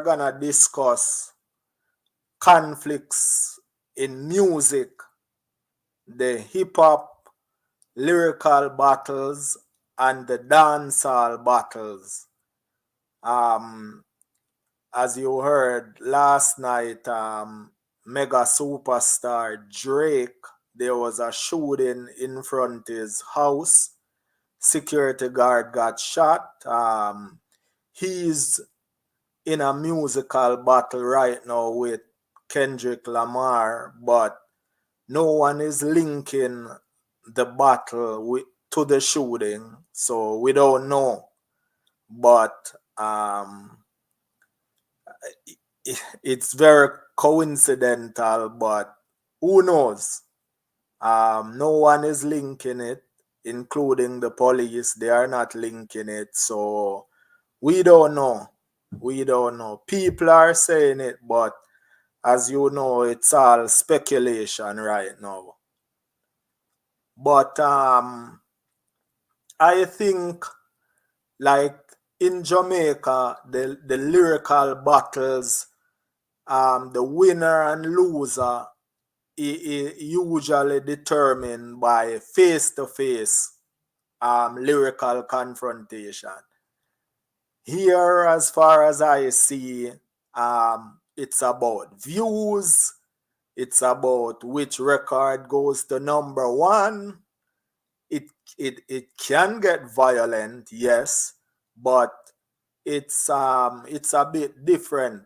gonna discuss conflicts in music, the hip hop lyrical battles, and the dancehall battles. Um, as you heard last night, mega superstar Drake, there was a shooting in front of his house. Security guard got shot. He's in a musical battle right now with Kendrick Lamar, but no one is linking the battle to the shooting, so we don't know. But it's very coincidental, but who knows? No one is linking it, including the police. They are not linking it, so we don't know. We don't know. People are saying it, but as you know, it's all speculation right now. But I think, like in Jamaica, the lyrical battles, the winner and loser usually determined by face-to-face lyrical confrontation. Here, as far as I see, it's about views. It's about which record goes to number one. It can get violent, yes, but it's a bit different.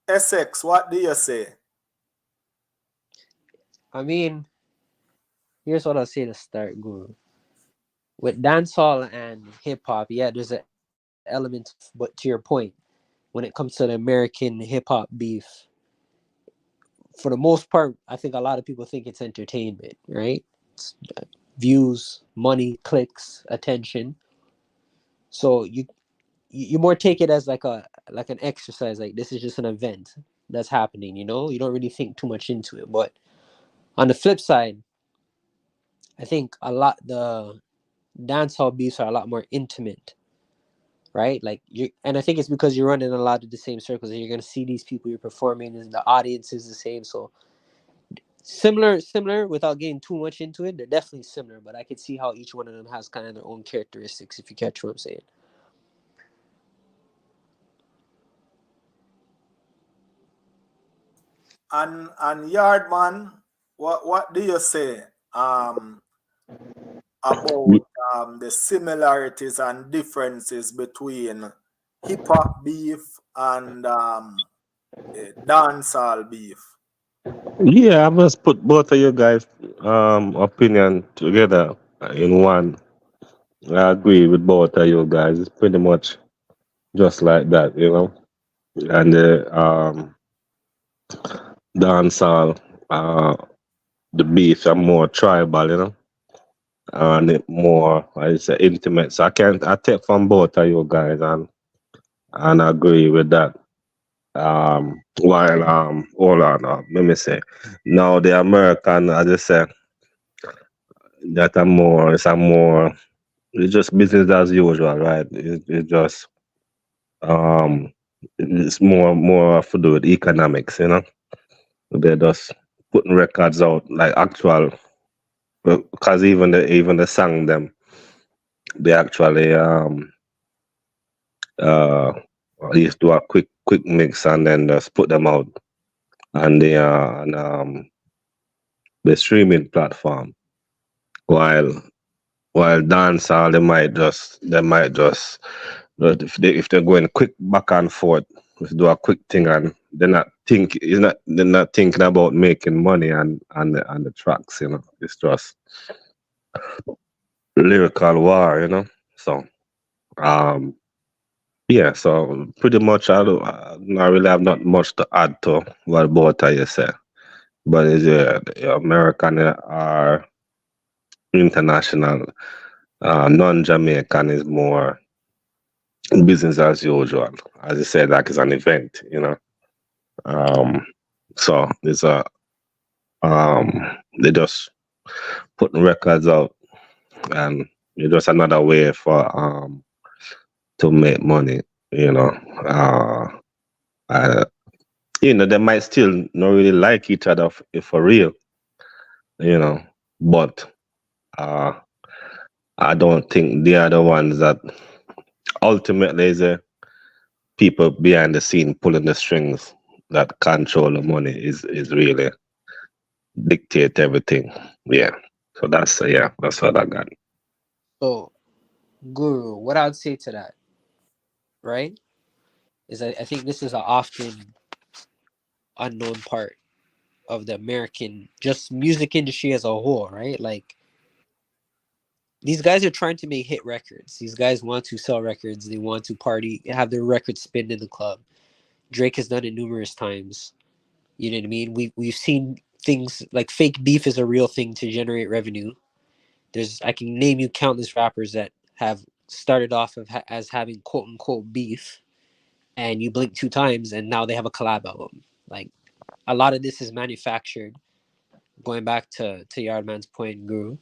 Essex, what do you say? I mean, here's what I'll say to start, Guru. With dancehall and hip hop, yeah, there's an element, but to your point, when it comes to the American hip hop beef, for the most part, I think a lot of people think it's entertainment, right? It's views, money, clicks, attention. So you more take it as like an exercise, like this is just an event that's happening, you don't really think too much into it. But on the flip side, I think a lot the dancehall beats are a lot more intimate, right? Like you, and I think it's because you're running a lot of the same circles and you're gonna see these people you're performing and the audience is the same. So similar without getting too much into it, they're definitely similar, but I could see how each one of them has kind of their own characteristics, if you catch what I'm saying. And Yardman, what do you say um, about the similarities and differences between hip hop beef and dancehall beef? Yeah, I must put both of you guys' opinion together in one. I agree with both of you guys. It's pretty much just like that, you know. And dancehall, the beats are more tribal, you know, and it more, I say, intimate. So I take from both of you guys and agree with that. While hold on, let me say, now the American, I just say that it's just business as usual, right? It's just um, it's more to do with economics, you know. They're just putting records out like actual, because even the song them, they actually uh used to do a quick mix and then just put them out on the streaming platform. While while dancehall, they might just but if they're going quick back and forth, just do a quick thing and they're not thinking about making money and the tracks, you know. It's just lyrical war, you know. So um yeah, so pretty much I really have not much to add to what both of you say. But it's the American are international, non-Jamaican is more business as usual. As you said, like it's an event, you know. Um, so it's a they just putting records out, and it's just another way for to make money. You know, uh, they might still not really like each other for real. You know, but uh, I don't think they are the ones that ultimately is the people behind the scene pulling the strings that control the money is really dictate everything. Yeah. So that's what I got. So, Guru, what I would say to that, right, is I think this is an often unknown part of the American just music industry as a whole, right? Like these guys are trying to make hit records. These guys want to sell records. They want to party, have their records spin in the club. Drake has done it numerous times. You know what I mean? We've seen things like fake beef is a real thing to generate revenue. I can name you countless rappers that have started off as having quote unquote beef, and you blink two times and now they have a collab album. Like a lot of this is manufactured. Going back to Yardman's point, Guru,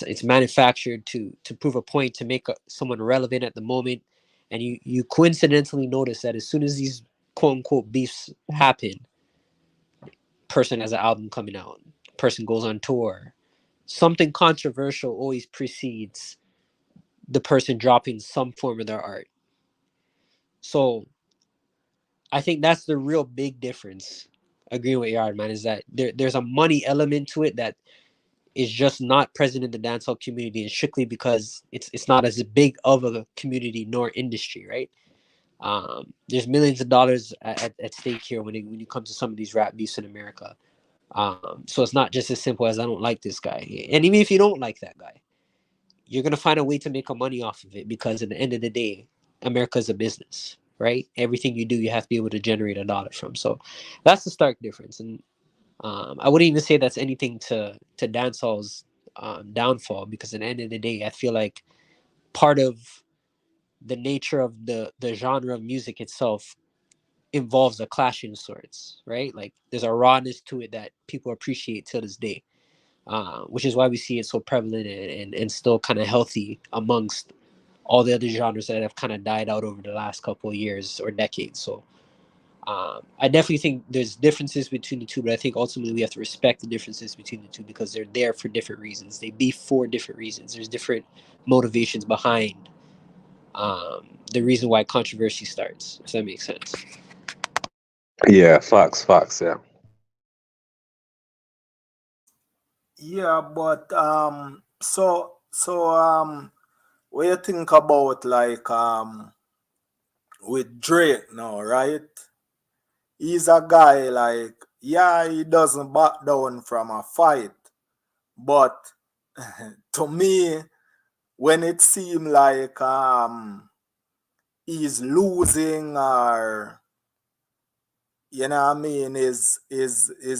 it's manufactured to prove a point, to make someone relevant at the moment, and you coincidentally notice that as soon as these quote unquote beefs happen, person has an album coming out, person goes on tour, something controversial always precedes the person dropping some form of their art. So I think that's the real big difference. Agreeing with Yardman is that there's a money element to it that is just not present in the dancehall community, and strictly because it's not as big of a community nor industry, right? There's millions of dollars at stake here when you come to some of these rap beefs in America. So it's not just as simple as I don't like this guy. And even if you don't like that guy, you're gonna find a way to make a money off of it, because at the end of the day, America is a business, right? Everything you do, you have to be able to generate a dollar from. So that's the stark difference. And I wouldn't even say that's anything to dancehall's downfall, because at the end of the day, I feel like part of the nature of the genre of music itself involves a clashing of sorts, right? Like there's a rawness to it that people appreciate till this day, which is why we see it so prevalent and still kind of healthy amongst all the other genres that have kind of died out over the last couple of years or decades. So I definitely think there's differences between the two, but I think ultimately we have to respect the differences between the two, because they're there for different reasons. They beef for different reasons. There's different motivations behind the reason why controversy starts, if that makes sense. Yeah, facts, yeah. Yeah, but what you think about like with Drake now, right? He's a guy like, yeah, he doesn't back down from a fight, but to me, when it seemed like he's losing, or you know what I mean, his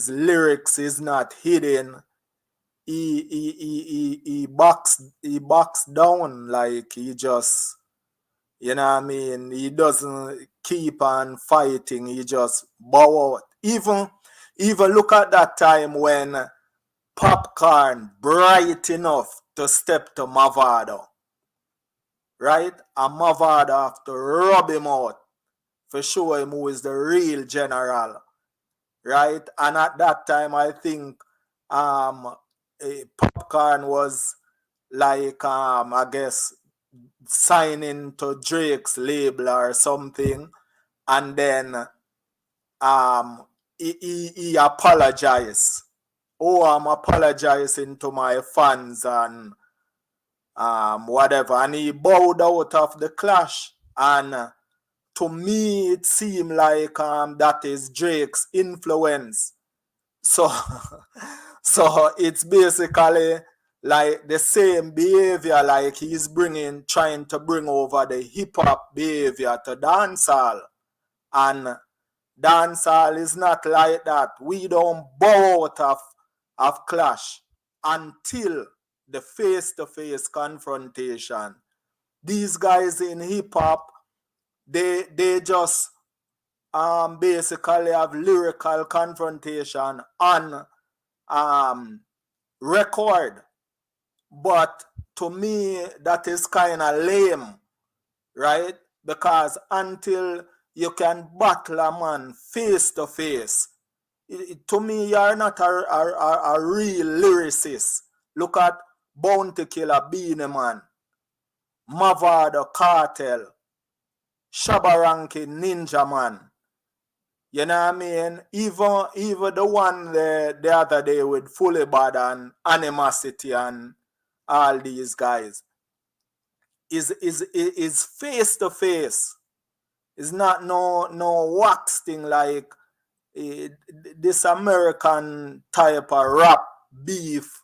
lyrics is not hidden, he backs down, like he just, you know what I mean, he doesn't keep on fighting, he just bow out. Even look at that time when Popcorn bright enough to step to Mavado, right? And Mavado have to rub him out for show him who is the real general, right? And at that time, I think Popcorn was like, I guess, signing to Drake's label or something, and then he apologized. Oh, I'm apologizing to my fans and whatever. And he bowed out of the clash. And to me, it seemed like that is Drake's influence. So, so it's basically like the same behavior, like he's trying to bring over the hip hop behavior to dancehall. And dancehall is not like that. We don't bow out of clash until the face-to-face confrontation. These guys in hip hop, they just basically have lyrical confrontation on record. But to me, that is kind of lame, right? because until you can battle a man face to face, to me, you're not a real lyricist. Look at Bounty Killer, Beanie Man, Mavado, Cartel, Shabaranki, Ninja Man. You know what I mean? Even the one the other day with Fully Bad and Animosity and all these guys is face to face. It's not no wax thing like this American type of rap beef.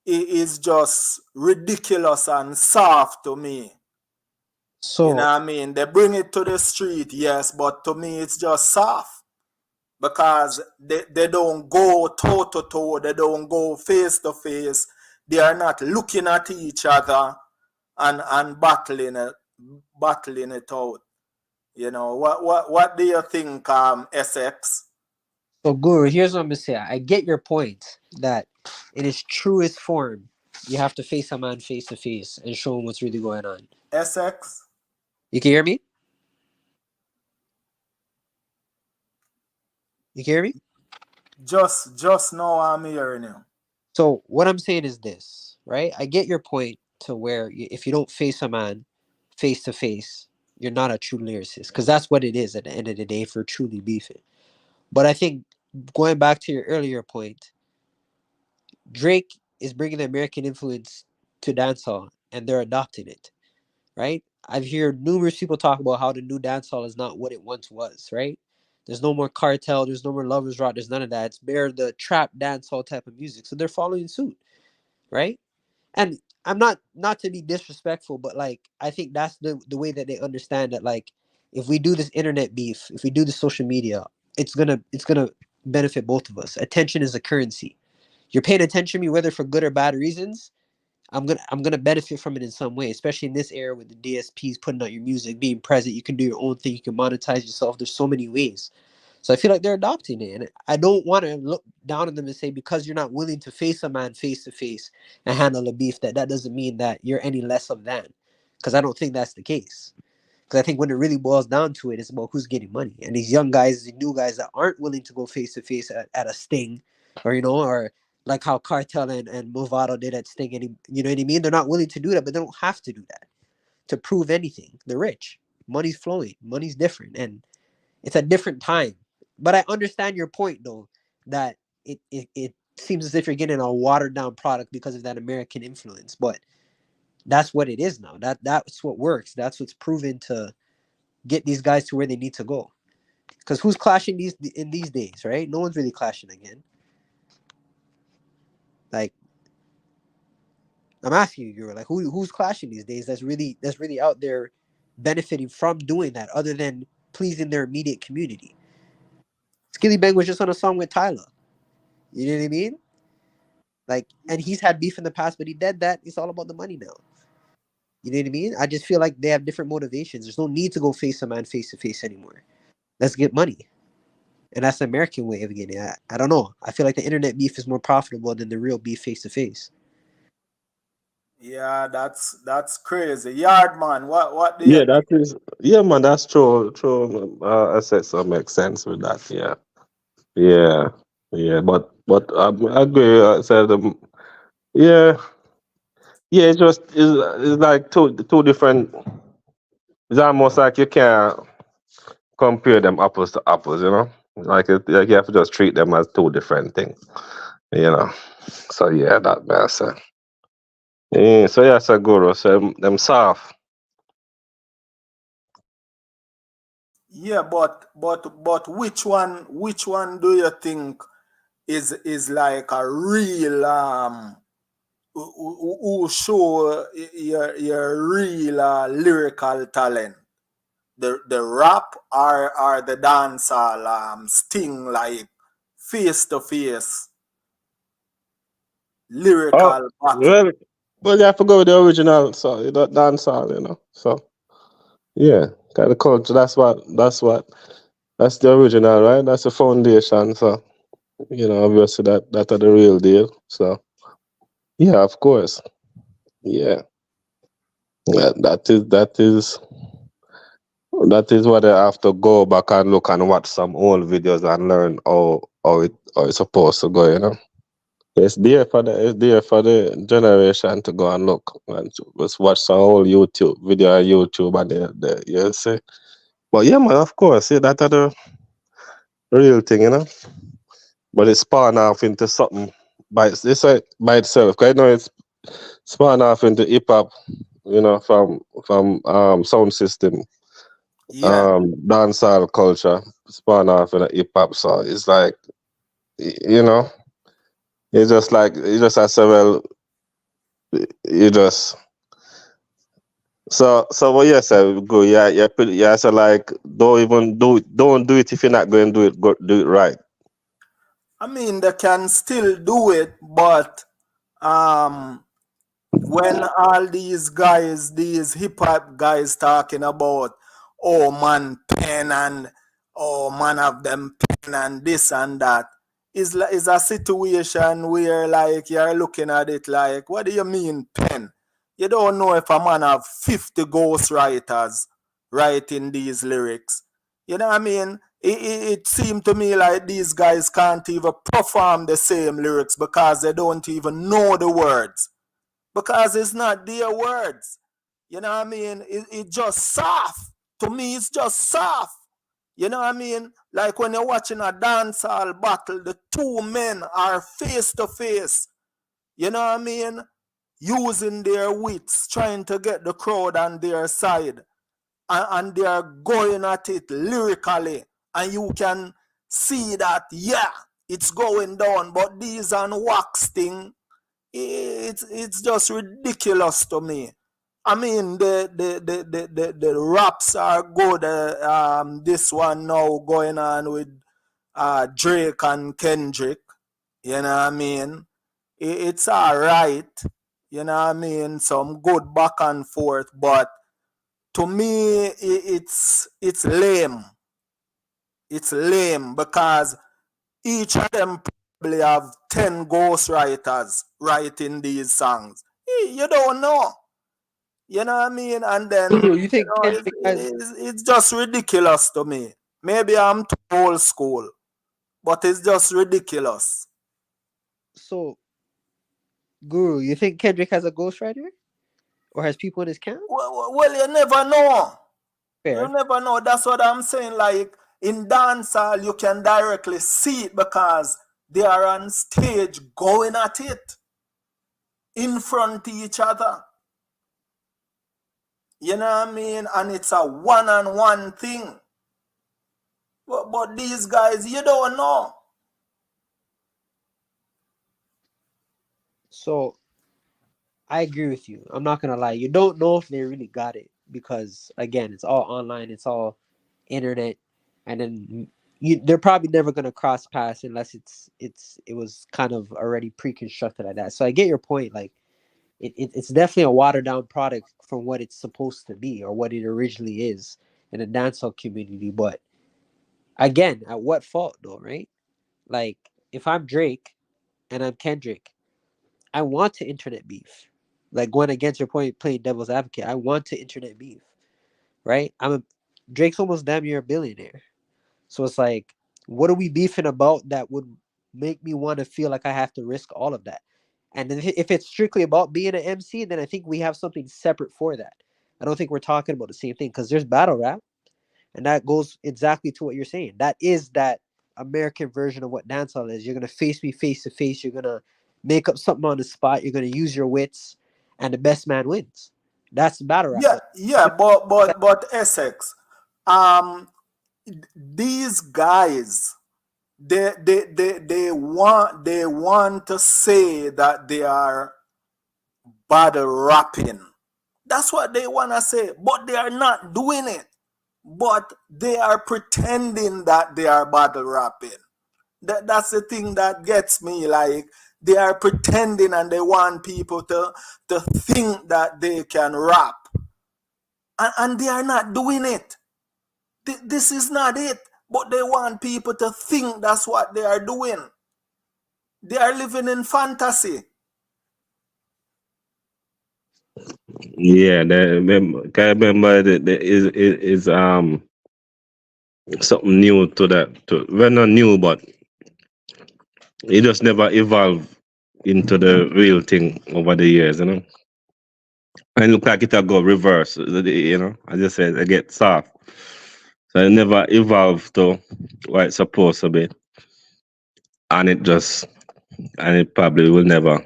It is just ridiculous and soft to me. You know So what I mean? They bring it to the street, yes, but to me it's just soft. Because they don't go toe to toe, they don't go face to face, they are not looking at each other and battling it out. You know, what do you think, SX? So, Guru, here's what I'm gonna say. I get your point that in its truest form, you have to face a man face to face and show him what's really going on. SX? You can hear me? You can hear me? Just now I'm hearing you. So, what I'm saying is this, right? I get your point to where if you don't face a man face to face, you're not a true lyricist, because that's what it is at the end of the day for truly beefing. But I think going back to your earlier point, Drake is bringing the American influence to dancehall, and they're adopting it, right? I've heard numerous people talk about how the new dancehall is not what it once was, right? There's no more cartel, there's no more lovers rock, there's none of that. It's bare the trap dancehall type of music, so they're following suit, right? And I'm not to be disrespectful, but like I think that's the way that they understand that, like, if we do this internet beef, if we do the social media, it's gonna benefit both of us. Attention is a currency. You're paying attention to me whether for good or bad reasons. I'm gonna benefit from it in some way, especially in this era with the DSPs putting out your music, being present. You can do your own thing. You can monetize yourself. There's so many ways. So I feel like they're adopting it, and I don't want to look down on them and say because you're not willing to face a man face to face and handle a beef that doesn't mean that you're any less of than. Because I don't think that's the case. Because I think when it really boils down to it, it's about who's getting money. And these young guys, the new guys that aren't willing to go face to face at a Sting, or or like how Cartel and Movado did at Sting, and you know what I mean? They're not willing to do that, but they don't have to do that to prove anything. They're rich. Money's flowing. Money's different. And it's a different time. But I understand your point though, that it seems as if you're getting a watered down product because of that American influence. But that's what it is now. That's what works. That's what's proven to get these guys to where they need to go. Because who's clashing in these days, right? No one's really clashing again. Like, I'm asking you, you're like, who's clashing these days? That's really out there benefiting from doing that, other than pleasing their immediate community. Skilly Bang was just on a song with Tyler. You know what I mean? Like, and he's had beef in the past, but he did that. It's all about the money now. You know what I mean? I just feel like they have different motivations. There's no need to go face a man face to face anymore. Let's get money. And that's the American way of getting it. I don't know. I feel like the internet beef is more profitable than the real beef face to face. Yeah, that's crazy. Yard man, what do you Yeah, that think? is. Yeah, man, that's true. True. I said so makes sense with that. Yeah, yeah, yeah. But I agree. I said yeah, yeah. It's like two different. It's almost like you can't compare them apples to apples. You know, like you have to just treat them as two different things. You know. So yeah, that man said. Yeah, so yeah, so guru. So them soft. Yeah, but which one do you think is like a real who show your real lyrical talent? The rap or the dancehall sting like face to face Oh, lyrical battle? well, well, you have to go with the original, so you don't dance all, you know. So yeah, kind of culture. That's the original, right? That's the foundation. So obviously that are the real deal. So yeah, of course, yeah, that is That is what I have to go back and look and watch some old videos and learn how it's supposed to go, you know. It's there for the generation to go and look and just watch some old YouTube video on YouTube and you see. But yeah man, of course, yeah, that's the real thing, you know. But it spawned off into something by itself. 'Cause I know it's spawned off into hip hop, you know, from sound system, Yeah. dancehall culture, spawned off in a hip hop. So it's like you know, it's just like you just I say, well, you just so what you say, go, yeah, so like don't do it if you're not going to do it right. I mean, they can still do it, but um, when all these guys, these hip hop guys talking about, oh man, pen and oh man have them pen and this and that, is a situation where like you're looking at it like, what do you mean pen? You don't know if a man have 50 ghostwriters writing these lyrics. You know what I mean? It seemed to me like these guys can't even perform the same lyrics because they don't even know the words because it's not their words. You know what I mean? It just soft. To me, it's just soft. You know what I mean? Like when you're watching a dancehall battle, the two men are face to face. You know what I mean? Using their wits, trying to get the crowd on their side. And they are going at it lyrically. And you can see that, yeah, it's going down. But these on wax thing, it's just ridiculous to me. I mean, the raps are good. This one now going on with Drake and Kendrick. You know what I mean? It's all right. You know what I mean? Some good back and forth, but to me, it's lame. It's lame because each of them probably have 10 ghostwriters writing these songs. You don't know. You know what I mean? And then, You you think know, Kendrick has it's just ridiculous to me. Maybe I'm too old school, but it's just ridiculous. so Guru? You think Kendrick has a ghostwriter or has people in his camp? Well, you never know. You Fair. never know. That's what I'm saying. Like in dancehall, you can directly see it because they are on stage going at it in front of each other. You know what I mean? And it's a one-on-one thing. But these guys, you don't know. So I agree with you. I'm not gonna lie. You don't know if they really got it because again, it's all online. It's all internet, and then they're probably never gonna cross paths unless it was kind of already pre-constructed like that. So I get your point. Like it's definitely a watered down product from what it's supposed to be or what it originally is in the dancehall community. But again, at what fault though, right? Like if I'm Drake and I'm Kendrick, I want to internet beef. Like going against your point, playing devil's advocate, I want to internet beef, right? Drake's almost damn near a billionaire, so it's like, what are we beefing about that would make me want to feel like I have to risk all of that? And then if it's strictly about being an MC, then I think we have something separate for that. I don't think we're talking about the same thing because there's battle rap, and that goes exactly to what you're saying. That is that American version of what dancehall is. You're gonna face me face to face. You're gonna make up something on the spot. You're gonna use your wits, and the best man wins. That's battle rap. Yeah, But yeah, but Essex, um, these guys, they want to say that they are battle rapping. That's what they want to say, but they are not doing it. But they are pretending that they are battle rapping. That's the thing that gets me. Like they are pretending and they want people to think that they can rap, and they are not doing it. This is not it. But they want people to think that's what they are doing. They are living in fantasy. Yeah, can I remember that there is something new to that. Well, not new, but it just never evolved into the real thing over the years, you know. And look like it'll go reverse, you know. I just said it get soft. So it never evolved to what it's supposed to be. And it probably will never.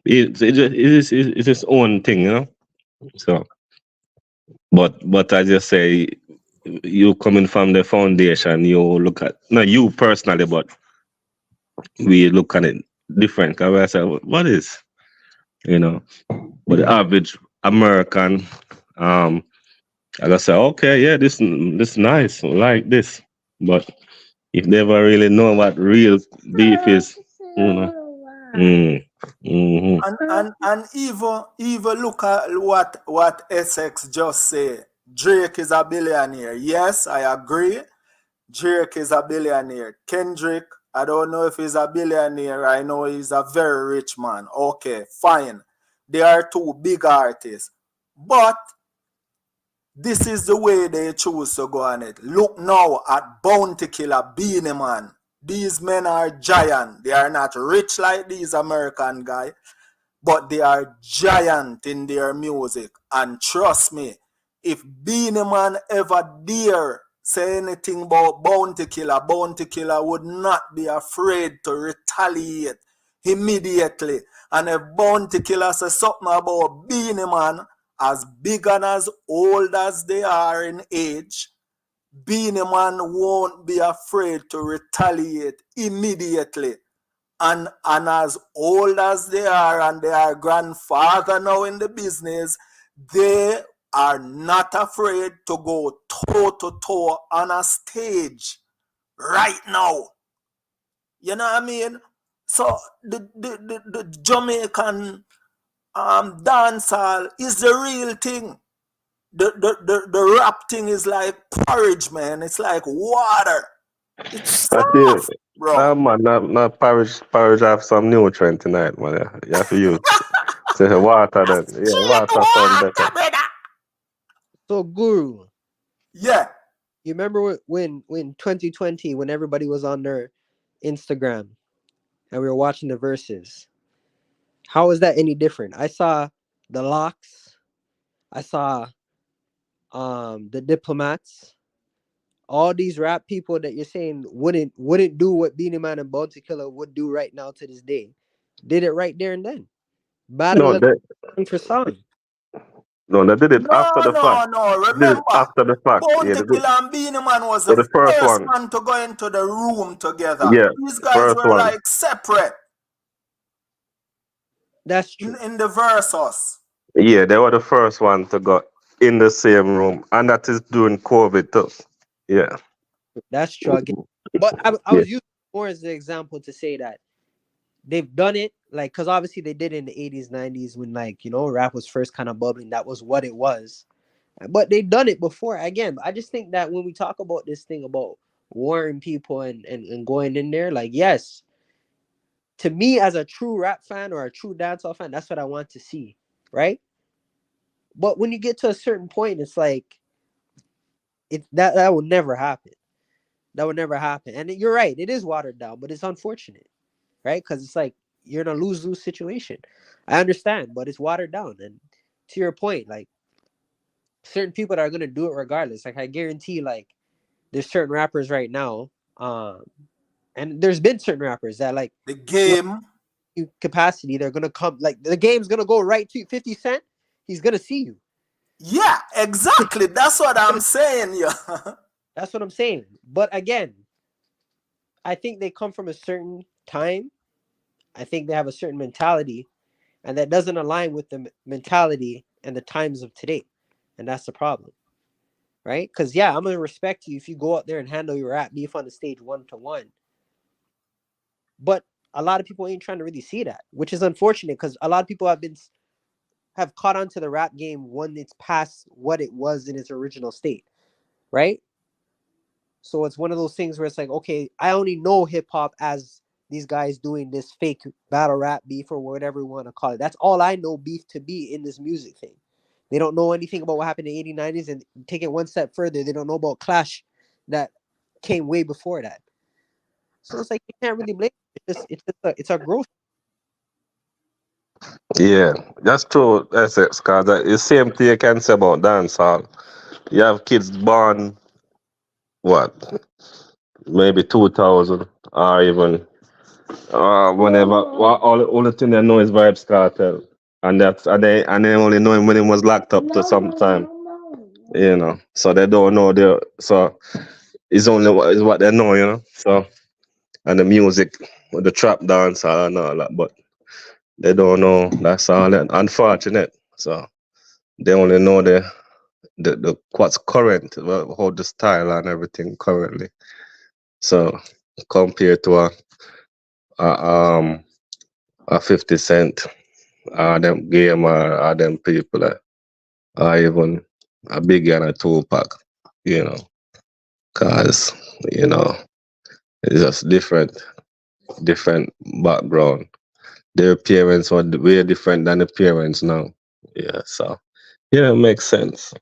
It's its own thing, you know. So, but I just say, you coming from the foundation, you look at, not you personally, but we look at it different. Cause I say, what is, you know, but the average American, um, I just say, okay, yeah, this nice, I like this, but if they ever really know what real beef is, you know, mm, And even look at what Essex just say. Drake is a billionaire. Yes, I agree. Drake is a billionaire. Kendrick, I don't know if he's a billionaire. I know he's a very rich man. Okay, fine. They are two big artists. But this is the way they choose to go on it. Look now at Bounty Killer, Beanie Man. These men are giant. They are not rich like these American guys, but they are giant in their music. And trust me, if Beanie Man ever dare say anything about Bounty Killer would not be afraid to retaliate immediately. And if Bounty Killer says something about Beanie Man, as big and as old as they are in age, Beanie Man won't be afraid to retaliate immediately. And as old as they are, and they are grandfather now in the business, they are not afraid to go toe to toe on a stage right now. You know what I mean? So the Jamaican dancehall is the real thing. The rap thing is like porridge, man. It's like water. It's I think, soft, bro. man, not Parish have some nutrient tonight, man. Yeah. You have to use, say water then. Yeah, Straight water sound better. water, brother. So, Guru, Yeah. you remember when 2020, when everybody was on their Instagram and we were watching the verses? How is that any different? I saw the Locks. I saw the Diplomats. All these rap people that you're saying wouldn't do what Beanie Man and Bounty Killer would do right now to this day, did it right there and then. No, Battle they song for song. no, they did it after No, the fact. no, no. They did it Remember, after the fact. Yeah, Bounty they did. Killer and Beanie Man was Yeah, the the first first one. man to go into the room together. Yeah, These guys first were one. like separate That's true. in the versus. Yeah, they were the first one to go in the same room, and that is during COVID too. Yeah, That's true again. But I yeah. was using more as an example to say that they've done it, like, because obviously they did it in the 80s, 90s when, like, rap was first kind of bubbling. That was what it was. But they've done it before. Again, I just think that when we talk about this thing about warring people and going in there, like, yes, to me as a true rap fan or a true dancehall fan, that's what I want to see, right? But when you get to a certain point, it's like that will never happen. That would never happen. And you're right, it is watered down, but it's unfortunate, right? Because it's like you're in a lose-lose situation. I understand, but it's watered down. And to your point, like, certain people that are gonna do it regardless. Like, I guarantee, like, there's certain rappers right now, and there's been certain rappers that, like, The game. capacity, they're gonna come, like, the game's gonna go right to 50 Cent. He's gonna see you. Yeah, exactly. That's what I'm saying. Yeah. That's what I'm saying. But again, I think they come from a certain time. I think they have a certain mentality, and that doesn't align with the mentality and the times of today. And that's the problem, right? Because, yeah, I'm going to respect you if you go out there and handle your rap beef on the stage 1-to-1. But a lot of people ain't trying to really see that, which is unfortunate because a lot of people have caught on to the rap game when it's past what it was in its original state, right? So it's one of those things where it's like, okay, I only know hip hop as these guys doing this fake battle rap beef or whatever you want to call it. That's all I know beef to be in this music thing. They don't know anything about what happened in the 80s, 90s, and take it one step further, they don't know about Clash that came way before that. So it's like you can't really blame it. It's our growth. Yeah, that's true. That's it, Scott. The same thing you can say about dancehall. You have kids born, what, maybe 2000 or even whenever. Well, all the thing they know is Vibes Cartel. And they only know him when he was locked up to some time. So they don't know so it's only is what they know, So and the music, the trap dance and all that, but they don't know that's all that unfortunate. So they only know the what's current, how the style and everything currently. So compared to a um a 50 Cent, them game or them people, or even a Big and a Tupac, you know, cause you know it's just different background. Their parents were way different than the parents now. Yeah, so yeah, it makes sense.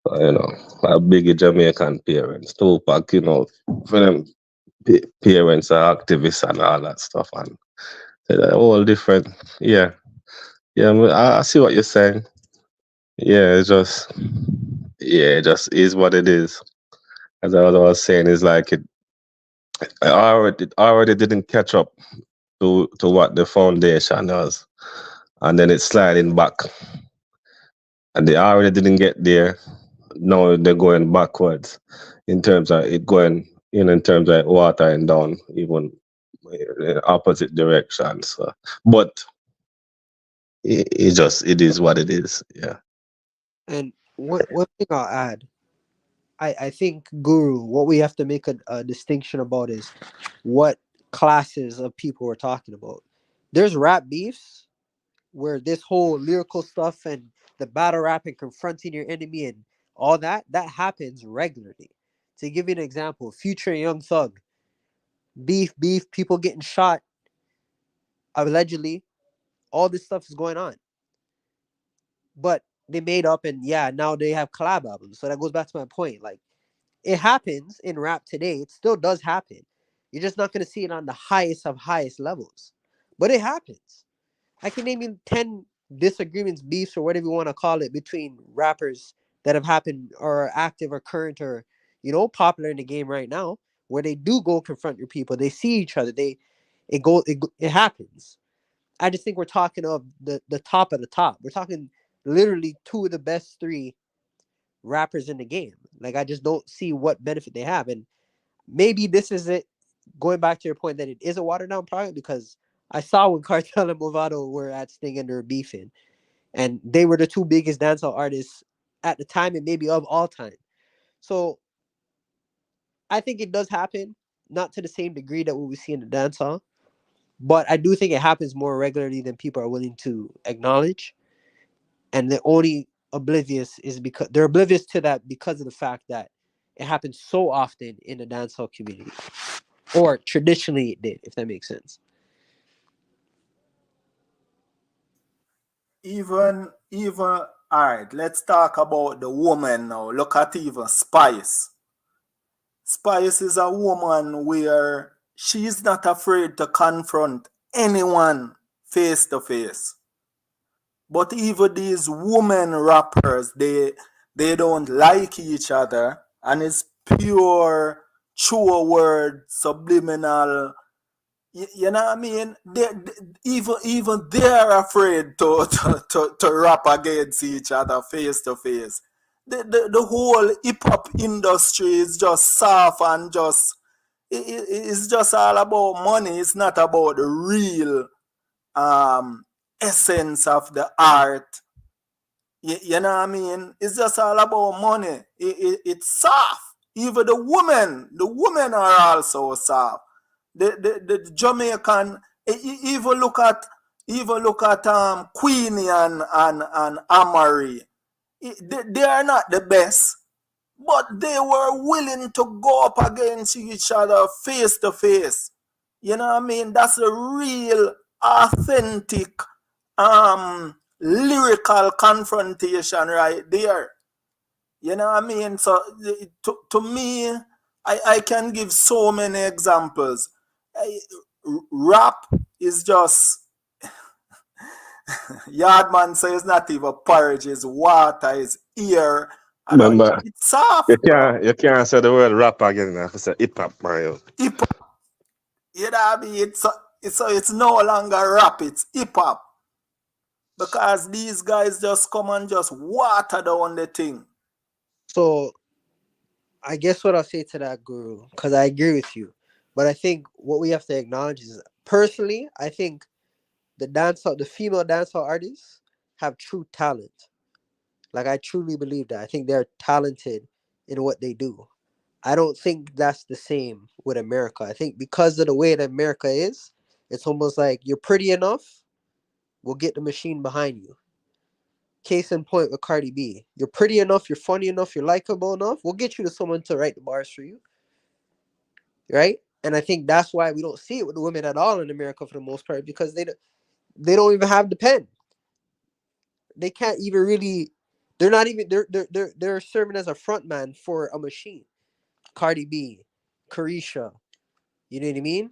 A big Jamaican parents, Tupac, for them parents are activists and all that stuff, and they're all different. Yeah, yeah, I see what you're saying. Yeah, it just is what it is. As I was saying, it's like I already didn't catch up to what the foundation was, and then it's sliding back, and they already didn't get there. Now they're going backwards in terms of it going in terms of watering down even in opposite directions. But it is what it is. Yeah. And one thing I'll add, I think Guru, what we have to make a distinction about is what classes of people we're talking about. There's rap beefs where this whole lyrical stuff and the battle rap and confronting your enemy and all that happens regularly. To give you an example, Future and Young Thug, beef, people getting shot, allegedly, all this stuff is going on. But they made up and yeah, now they have collab albums. So that goes back to my point. Like, it happens in rap today. It still does happen. You're just not going to see it on the highest of highest levels. But it happens. I can name you 10 disagreements, beefs, or whatever you want to call it, between rappers that have happened or are active or current or, popular in the game right now, where they do go confront your people. They see each other. It happens. I just think we're talking of the top of the top. We're talking literally two of the best three rappers in the game. Like, I just don't see what benefit they have. And maybe this is it, going back to your point that it is a watered down product, because I saw when Cartel and Movado were at Sting and they were beefing, and they were the two biggest dancehall artists at the time and maybe of all time. So I think it does happen, not to the same degree that what we see in the dancehall, but I do think it happens more regularly than people are willing to acknowledge. And the only oblivious is because they're oblivious to that because of the fact that it happens so often in the dancehall community, or traditionally it did, if that makes sense. Even all right, let's talk about the woman now. Look at even Spice. Spice is a woman where she's not afraid to confront anyone face to face. But even these women rappers, they don't like each other, and it's pure true word subliminal. You know what I mean? Even they're afraid to rap against each other face to face. The whole hip hop industry is just soft and just it's just all about money. It's not about the real um essence of the art. You know what I mean? It's just all about money. It's soft. Even the women are also soft. The Jamaican, even look at Queenie and Amari. They are not the best, but they were willing to go up against each other face to face. You know what I mean? That's a real authentic um lyrical confrontation right there. You know what I mean? So to me, I can give so many examples. Rap is just Yardman says it's not even porridge, it's water, it's air. I know Remember, it's soft, bro. you can't say the word rap again. I have to say hip hop, Mario. Hip hop. You know what I mean? It's no longer rap, it's hip hop. Because these guys just come and just water down the thing. So I guess what I'll say to that, Guru, because I agree with you, but I think what we have to acknowledge is, personally, I think the female dancehall artists have true talent. Like, I truly believe that. I think they're talented in what they do. I don't think that's the same with America. I think because of the way that America is, it's almost like you're pretty enough, we'll get the machine behind you. Case in point with Cardi B. You're pretty enough, you're funny enough, you're likable enough, we'll get you to someone to write the bars for you. Right? And I think that's why we don't see it with the women at all in America for the most part, because they don't even have the pen. They can't even really. They're not even. They're serving as a front man for a machine. Cardi B, Carisha. You know what I mean?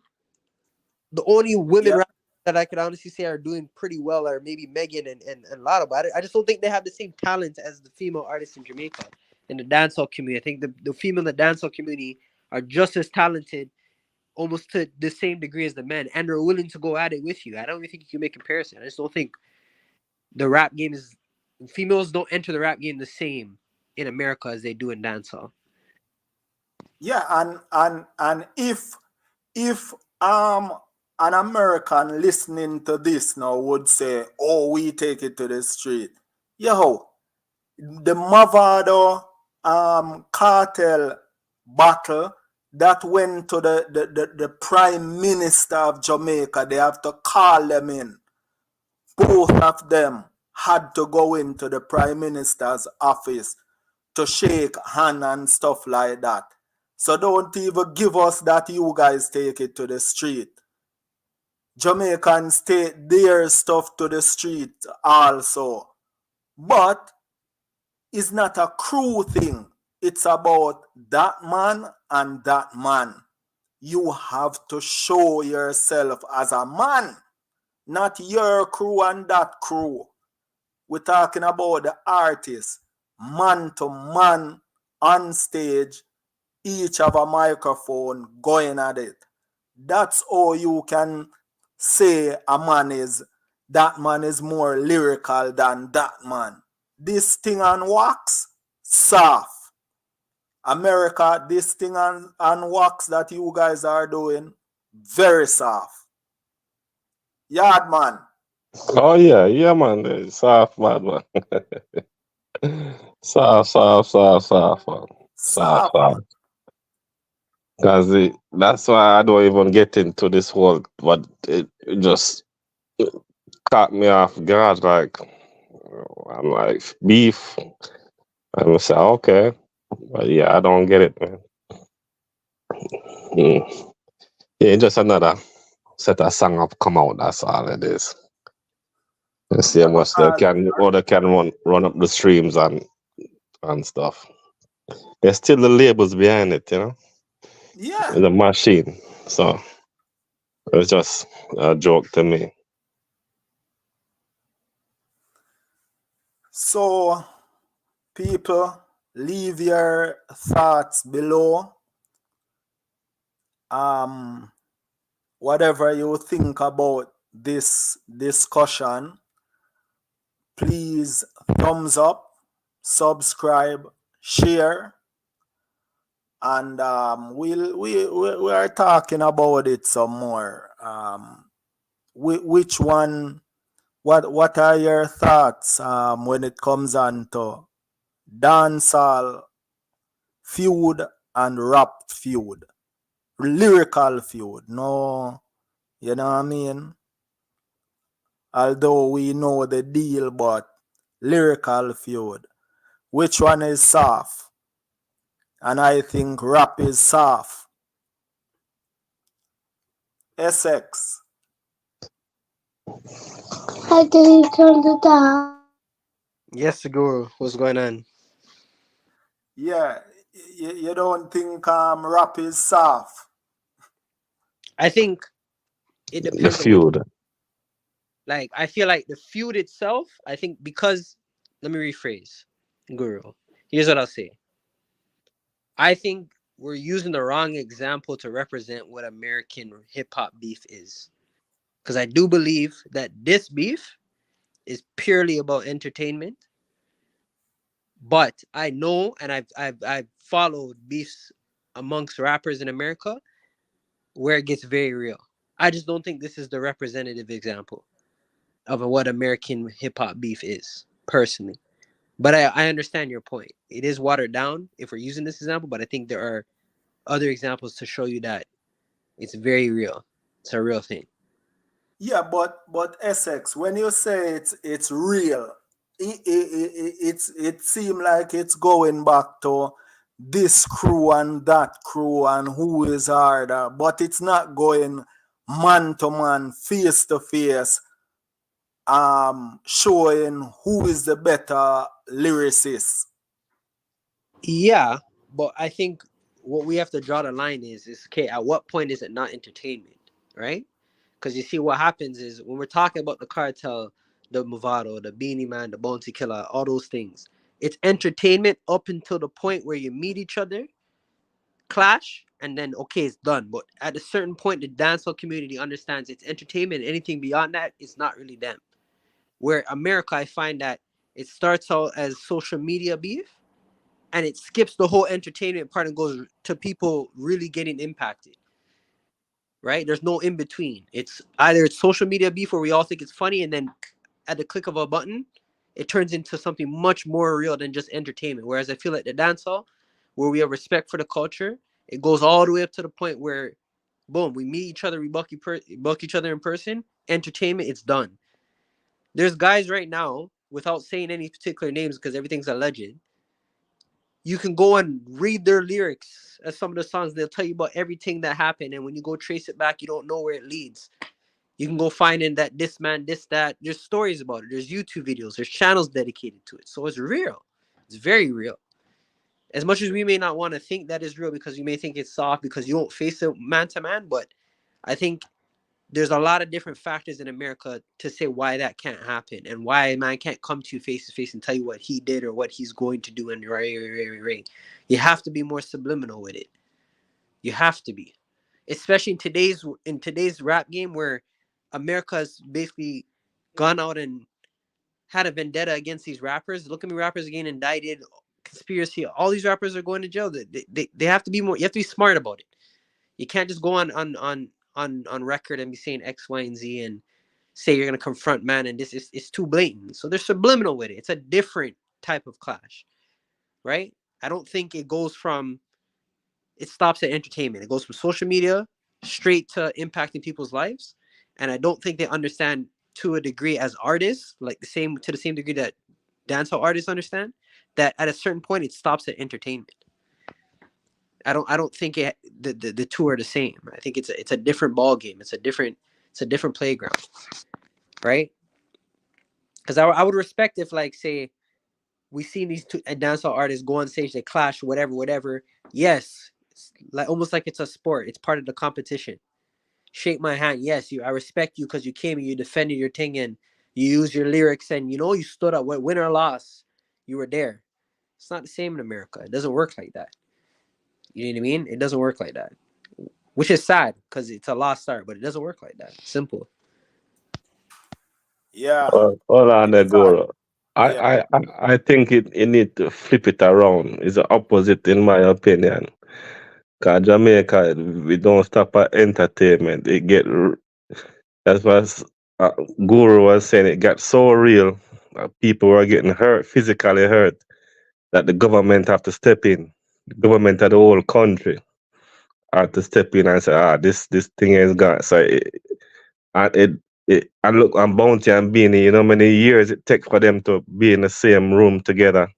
The only women Yeah. rappers that I could honestly say are doing pretty well are maybe Megan and Lotto. But I just don't think they have the same talent as the female artists in Jamaica in the dancehall community. I think the female in the dancehall community are just as talented, almost to the same degree as the men, and they're willing to go at it with you. I don't even think you can make a comparison. I just don't think the rap game is, females don't enter the rap game the same in America as they do in dancehall. Yeah, and if an American listening to this now would say, "Oh, we take it to the street," yo, the Mavado cartel battle that went to the Prime Minister of Jamaica, they have to call them in. Both of them had to go into the Prime Minister's office to shake hand and stuff like that. So don't even give us that you guys take it to the street. Jamaicans take their stuff to the street also. But it's not a crew thing. It's about that man and that man. You have to show yourself as a man, not your crew and that crew. We're talking about the artist, man to man, on stage, each have a microphone going at it. That's all you can say that man is more lyrical than that man. This thing on wax, soft. America, this thing on wax that you guys are doing, very soft. Yard man. Oh yeah, man. Soft, man. Soft, man. Soft. Soft. Because that's why I don't even get into this whole, but it just caught me off guard. Like, I'm like, beef. And I say, okay. But yeah, I don't get it, man. Mm. Yeah, just another set of song up come out. That's all it is. And see how much they can run up the streams and stuff. There's still the labels behind it, you know. Yeah. The machine. So it's just a joke to me. So, people, leave your thoughts below. Whatever you think about this discussion, please thumbs up, subscribe, share, and we are talking about it some more. Which one? What are your thoughts when it comes on to dancehall feud and rap feud, lyrical feud? No, you know what I mean? Although we know the deal, but lyrical feud. Which one is soft? And I think rap is soft. SX. I can you turn it down? Yes, Guru. What's going on? Yeah, you don't think rap is soft? I think it The depends on which. feud. Like, I feel like the feud itself. I think because let me rephrase, Guru. Here's what I'll say. I think we're using the wrong example to represent what American hip hop beef is. Because I do believe that this beef is purely about entertainment. But I know, and I've followed beefs amongst rappers in America where it gets very real. I just don't think this is the representative example of what American hip hop beef is, personally. But I understand your point. It is watered down if we're using this example, but I think there are other examples to show you that it's very real. It's a real thing. Yeah, but Essex, when you say it's real, it seems like it's going back to this crew and that crew and who is harder, but it's not going man to man, face to face, showing who is the better lyricist. Yeah, but I think what we have to draw the line is okay, at what point is it not entertainment, right? Because you see what happens is when we're talking about the cartel, the Movado, the Beanie Man, the Bounty Killer, all those things, it's entertainment up until the point where you meet each other, clash, and then okay, it's done. But at a certain point, the dancehall community understands it's entertainment. Anything beyond that is not really them. Where America, I find that it starts out as social media beef and it skips the whole entertainment part and goes to people really getting impacted. Right? There's no in between. It's either it's social media beef where we all think it's funny, and then at the click of a button, it turns into something much more real than just entertainment. Whereas I feel like the dancehall, where we have respect for the culture, it goes all the way up to the point where, boom, we meet each other, we buck each other in person. Entertainment, it's done. There's guys right now, without saying any particular names because everything's alleged, you can go and read their lyrics as some of the songs. They'll tell you about everything that happened, and when you go trace it back, you don't know where it leads. You can go find in that this man, this, that. There's stories about it. There's YouTube videos. There's channels dedicated to it. So it's real. It's very real. As much as we may not want to think that is real because you may think it's soft because you don't face it man to man, but I think there's a lot of different factors in America to say why that can't happen and why a man can't come to you face to face and tell you what he did or what he's going to do. And right. You have to be more subliminal with it. You have to be, especially in today's rap game where America's basically gone out and had a vendetta against these rappers. Look at me, rappers getting indicted, conspiracy. All these rappers are going to jail. They have to be more. You have to be smart about it. You can't just go on record and be saying X, Y, and Z and say you're gonna confront man and this is it's too blatant. So they're subliminal with it. It's a different type of clash, right? I don't think it stops at entertainment. It goes from social media straight to impacting people's lives. And I don't think they understand to a degree as artists, like the same degree that dancehall artists understand, that at a certain point it stops at entertainment. I don't think the two are the same. I think it's a different ball game. It's a different playground, right? Because I would respect if, like, say we seen these two dancehall artists go on stage, they clash, whatever. Yes, it's like almost like it's a sport. It's part of the competition. Shake my hand. Yes, I respect you because you came and you defended your thing and you used your lyrics and you stood up. Win or loss, you were there. It's not the same in America. It doesn't work like that. You know what I mean? It doesn't work like that. Which is sad because it's a lost start, but it doesn't work like that. Simple. Yeah, Hold on there, it's hard. Goro. Yeah. I think it need to flip it around. It's the opposite in my opinion. Cause Jamaica, we don't stop at entertainment. That's what Guru was saying. It got so real. People were getting hurt, physically hurt, that the government have to step in. The government of the whole country have to step in and say, this thing is gone. So I look on Bounty and Beanie, many years it takes for them to be in the same room together.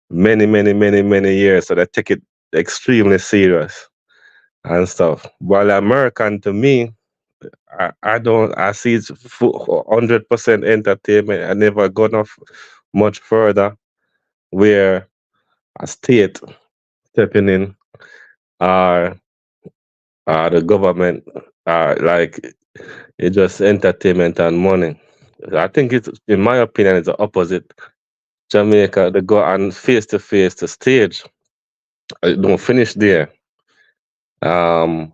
Many, many, many, many years. So they take it extremely serious and stuff. While American to me, I see it's 100% entertainment. I never gone off much further where a state stepping in or the government like it's just entertainment and money. I think it's, in my opinion, it's the opposite. Jamaica, they go and face to face the stage. Don't finish there. Um,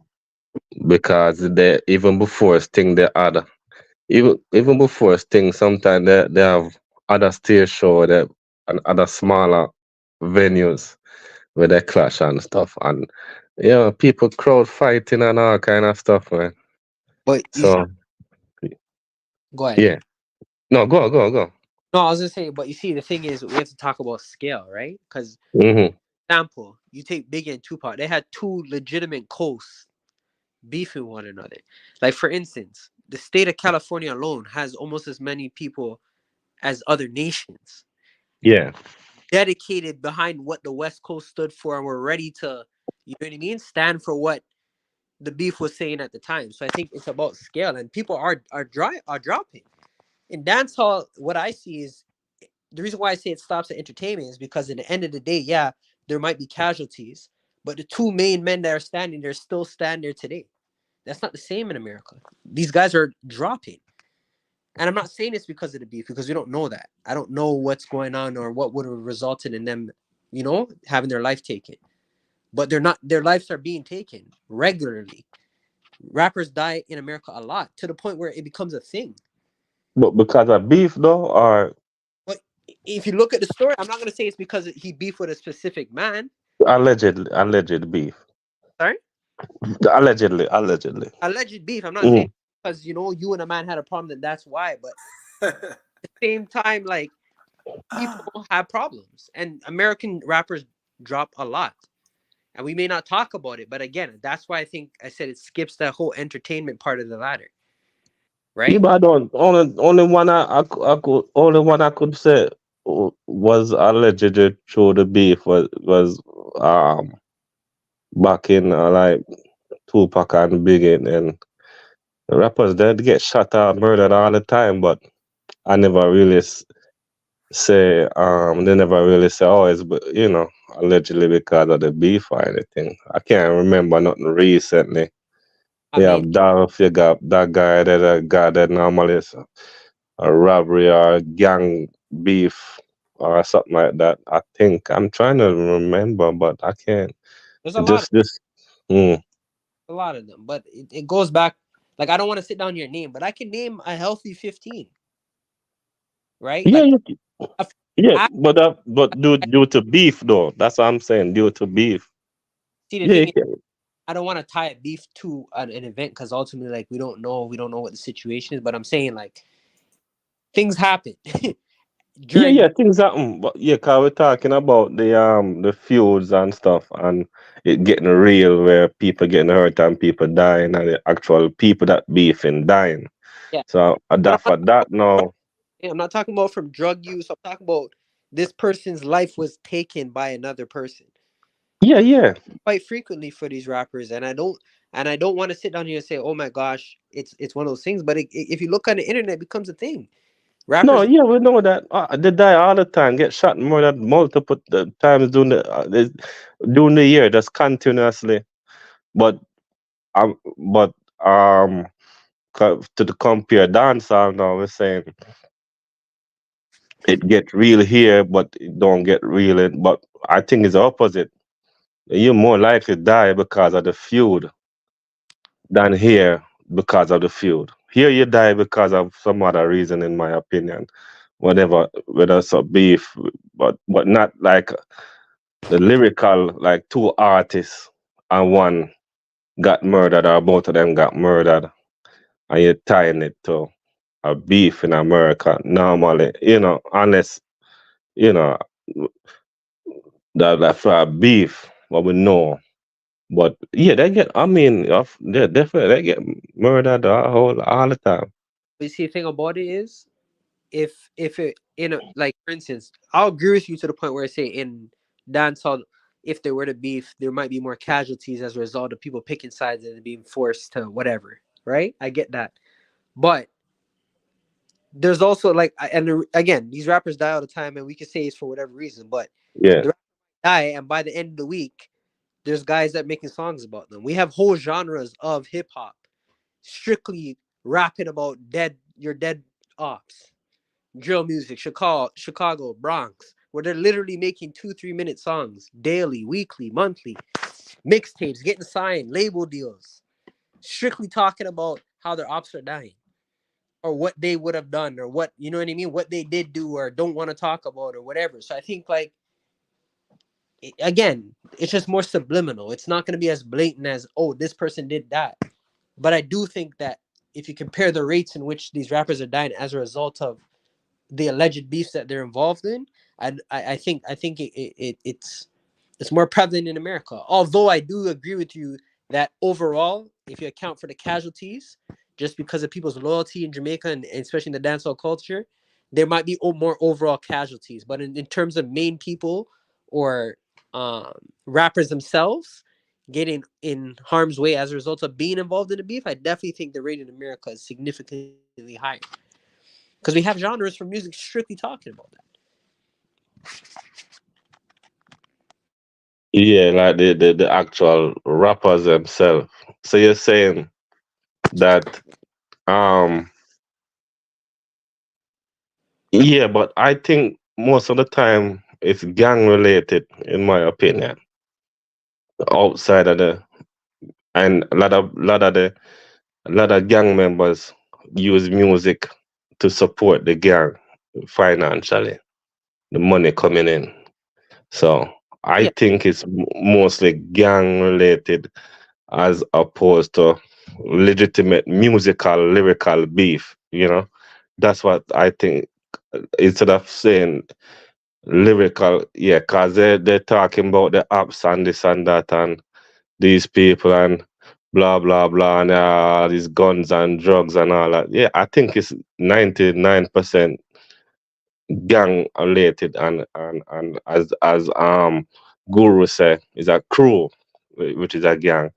because they even before Sting they had even before Sting sometimes they have other stage show that and other smaller venues where they clash and stuff and people crowd fighting and all kind of stuff, man. But So go ahead. yeah. No, go. No, I was gonna say, but you see, the thing is, we have to talk about scale, right? Because, Mm-hmm. example, you take Biggie and Tupac, they had two legitimate coasts beefing one another. Like, for instance, the state of California alone has almost as many people as other nations Yeah. dedicated behind what the West Coast stood for and were ready to, you know what I mean, stand for what the beef was saying at the time. So I think it's about scale, and people are dropping. In dancehall, what I see is the reason why I say it stops at entertainment is because in the end of the day, yeah, there might be casualties, but the two main men that are standing there still stand there today. That's not the same in America. These guys are dropping. And I'm not saying this because of the beef, because we don't know that. I don't know what's going on or what would have resulted in them, having their life taken. But they're not, their lives are being taken regularly. Rappers die in America a lot to the point where it becomes a thing. But because of beef though, or But if you look at the story, I'm not going to say it's because he beefed with a specific man. alleged beef. Sorry? Allegedly. Alleged beef. I'm not saying Mm. because, you and a man had a problem that that's why. But at the same time, like, people have problems. And American rappers drop a lot. And we may not talk about it. But again, that's why I think I said it skips that whole entertainment part of the ladder. Yeah, Right? but I don't. Only one I could only one I could say was allegedly through the beef was um back in like Tupac and Biggie and the rappers they get shot or murdered all the time, but I never really say they never really say oh it's allegedly because of the beef or anything. I can't remember nothing recently. I You mean, have Dolph, you got that guy that normally a robbery or a gang beef or something like that. I think I'm trying to remember, but I can't. there's a lot of Just mm. them. But it goes back. Like, I don't want to sit down your name, but I can name a healthy 15. Right? Yeah, Like, a- yeah, I but due to beef though, that's what I'm saying. Due to beef, see the yeah, thing you is, can- I don't want to tie a beef to an event because ultimately, like, we don't know what the situation is. But I'm saying, like, things happen during yeah, things happen. But yeah, cause we're talking about the feuds and stuff, and it getting real where people getting hurt and people dying, and the actual people that beefing dying. yeah. So But that for that now. I'm not talking about from drug use. I'm talking about this person's life was taken by another person Yeah. quite frequently for these rappers, and I don't want to sit down here and say, oh my gosh, it's one of those things. But if you look on the internet, it becomes a thing. No, Rappers, yeah, we know that. They die all the time, get shot more than multiple times during the year, just continuously. But but um, to the compare dancehall now, we're saying it get real here, but it don't get real. But I think it's the opposite. You're more likely die because of the feud than here because of the feud. Here you die because of some other reason, in my opinion. Whatever, whether it's a beef, but not like the lyrical, like two artists and one got murdered or both of them got murdered, and you're tying it to a beef in America normally, unless you know that for a beef, what we know. But yeah, they get. I mean, they definitely they get murdered all the time. you see, the thing about it is, if it in a, like, for instance, I'll agree with you to the point where I say in dancehall, if there were to beef, there might be more casualties as a result of people picking sides and being forced to whatever. right? I get that. But there's also like, again, these rappers die all the time, and we can say it's for whatever reason, but Yeah. the rappers die, and by the end of the week, there's guys that making songs about them. We have whole genres of hip hop strictly rapping about your dead ops, drill music, Chicago, Bronx, where they're literally making 2-3 minute songs daily, weekly, monthly, mixtapes, getting signed, label deals, strictly talking about how their ops are dying or what they would have done or what, you know what I mean, what they did do or don't want to talk about or whatever. So I think like, again, it's just more subliminal. It's not going to be as blatant as, oh, this person did that. But I do think that if you compare the rates in which these rappers are dying as a result of the alleged beefs that they're involved in, I think it's more prevalent in America. Although I do agree with you that overall, if you account for the casualties, just because of people's loyalty in Jamaica and especially in the dancehall culture, there might be more overall casualties. But in terms of main people or rappers themselves getting in harm's way as a result of being involved in the beef, I definitely think the rate in America is significantly higher because we have genres from music strictly talking about that. Yeah, like the actual rappers themselves. So you're saying that um yeah, but I think most of the time it's gang related, in my opinion. Outside of the and a lot of gang members use music to support the gang financially, the money coming in. So I Yeah, think it's mostly gang related as opposed to legitimate musical lyrical beef. That's what I think. Instead of saying lyrical, yeah, because they're talking about the apps and this and that and these people and blah blah blah and these guns and drugs and all that. Yeah, I think it's 99% gang related and as Guru said, is a crew, which is a gang.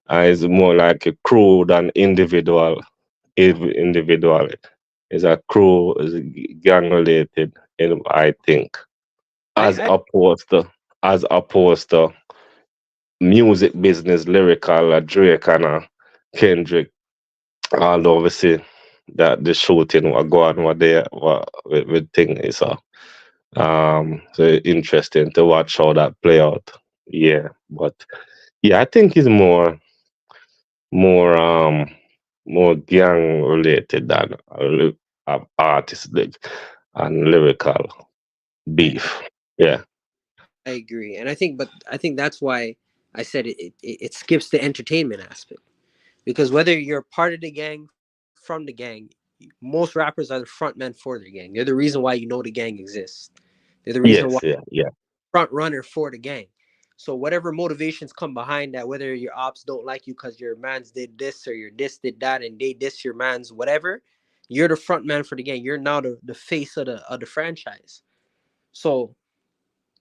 It's more like a crew than individual. Individual is a crew, is gang related. I think, as I opposed to as opposed to music business, lyrical, Drake and Kendrick, all obviously that the shooting what go on what they what with thing is so interesting to watch how that play out. Yeah, but yeah, I think it's more more gang related than artist and lyrical I, beef. Yeah. I agree, and I think that's why I said it skips the entertainment aspect because whether you're part of the gang, from the gang, most rappers are the front men for their gang. They're the reason why you know the gang exists. They're the reason why Yes. Yeah. Yeah. front runner for the gang. So whatever motivations come behind that, whether your ops don't like you because your mans did this or your this did that and they diss your mans, whatever, you're the front man for the gang. You're now the face of the franchise. So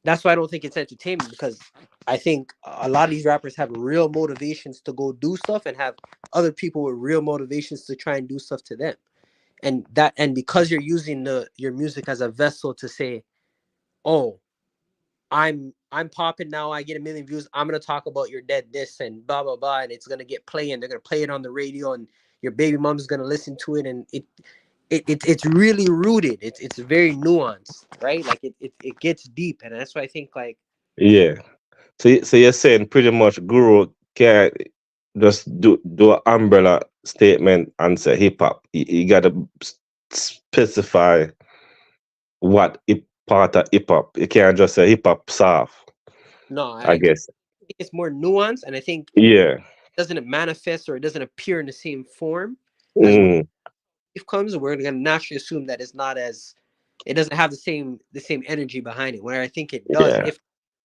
that's why I don't think it's entertainment because I think a lot of these rappers have real motivations to go do stuff and have other people with real motivations to try and do stuff to them. And because you're using your music as a vessel to say, oh, I'm popping now. I get 1 million views. I'm gonna talk about your dead this and blah blah blah, and it's gonna get played, and they're gonna play it on the radio, and your baby mom's gonna listen to it, and it's really rooted. It's very nuanced, right? Like it gets deep, and that's why I think like Yeah. So you're saying pretty much Guru can just do an umbrella statement and say hip hop. You gotta specify what part of hip hop. You can't just say hip hop soft, no, I I agree. guess. I think it's more nuanced, and I think Yeah. doesn't it manifest or it doesn't appear in the same form as when Mm, it comes. We're gonna naturally assume that it's not as it doesn't have the same energy behind it. Where I think it does, yeah. if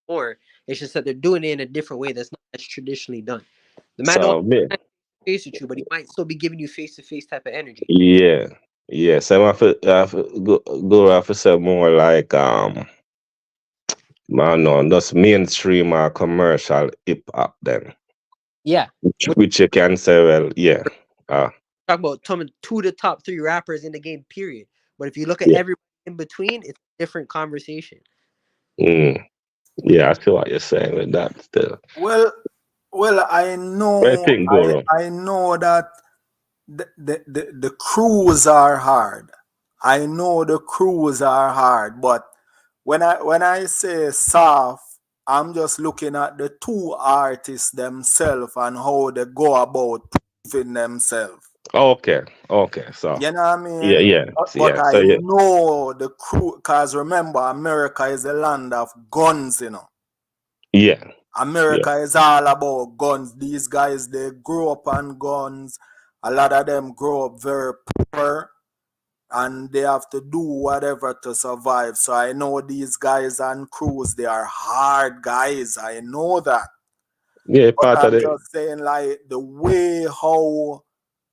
more. It's just that they're doing it in a different way that's not as traditionally done. The man don't So me, face with you, but he might still be giving you face to face type of energy. yeah. Yeah. So I have to go have to say more like man no, just mainstream or commercial hip hop then. Yeah, Which you can say well, yeah. Talk about two of the top 3 rappers in the game, period. But if you look at Yeah. everybody in between, it's a different conversation. Mm. Yeah, I see what you're saying with that still. Well, I What know, do you think, Goro? I know that the crews are hard. I know the crews are hard, but when I say soft, I'm just looking at the two artists themselves and how they go about proving themselves. Okay, okay. So You know what I yeah, mean? yeah, But yeah. So I yeah, know the crew, because remember, America is a land of guns, you know. yeah, yeah, America is all about guns. These guys, they grow up on guns. A lot of them grow up very poor and they have to do whatever to survive. So I know these guys on crews, they are hard guys. I know that. yeah. But Part of I'm the just saying, like, the way how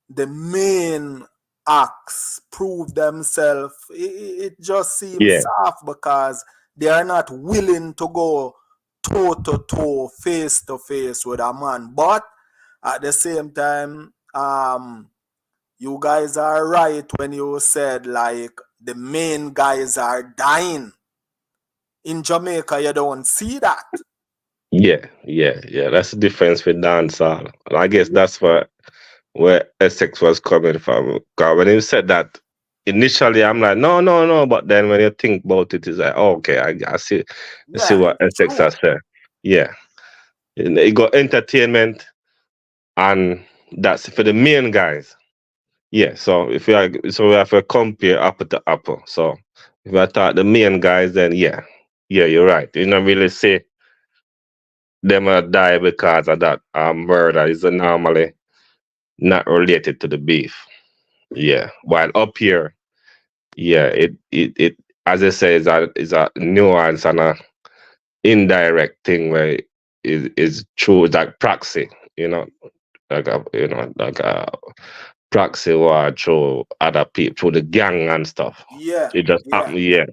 the main acts prove themselves, it just seems yeah, soft because they are not willing to go toe to toe, face to face with a man. But at the same time, you guys are right when you said like the main guys are dying. In Jamaica, you don't see that. yeah, yeah, yeah. That's the difference with dancehall. And I guess that's where Essex was coming from. 'Cause when he said that initially, I'm like, no, no, no. But then when you think about it, it's like, oh, okay, I see Yeah, what it's Essex true. has said. Yeah, you got entertainment, and that's for the main guys. Yeah, so we have to compare apple to apple. So if I thought the main guys, then yeah, yeah, you're right. You don't really say them die because of that murder is normally not related to the beef. Yeah, while up here, yeah, it as I say is a nuance and a indirect thing where is true like proxy, like a proxy war through other people, through the gang and stuff. Yeah, It just yeah, happen, yeah.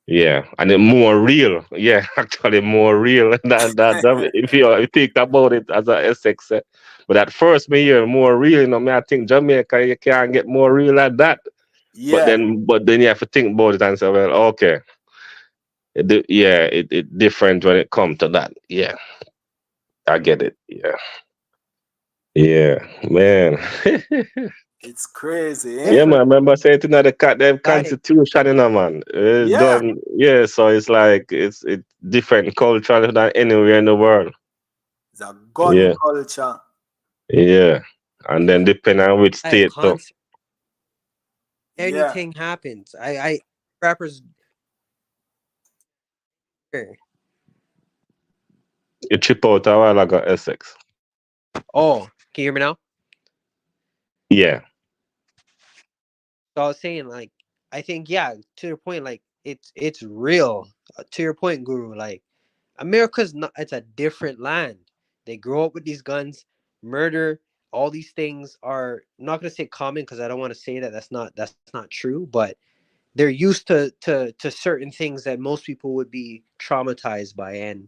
Yeah, and it more real. Yeah, actually more real that if you think about it as a Essex. But at first me hear more real, me I think Jamaica you can't get more real than that. But yeah, then you have to think about it and say, well, okay. It different when it comes to that. Yeah, I get it. Yeah. Yeah, man. it's crazy, eh? Yeah, man. I Different remember saying to the cat, them diet. constitution, man. It's Yeah, done. Yeah, so it's like it's different culture than anywhere in the world. it's a gun Yeah, culture. yeah. And then depending on which At state, though, concert, Yeah, anything happens. I rappers. you chip out a while ago, Essex. Oh, can you hear me now? Yeah, So I was saying, like, I think, yeah, to your point, like, it's real. To your point, Guru, like, America's not. It's a different land. They grow up with these guns, murder. All these things are I'm not gonna say common because I don't want to say that. That's not true. But they're used to certain things that most people would be traumatized by, and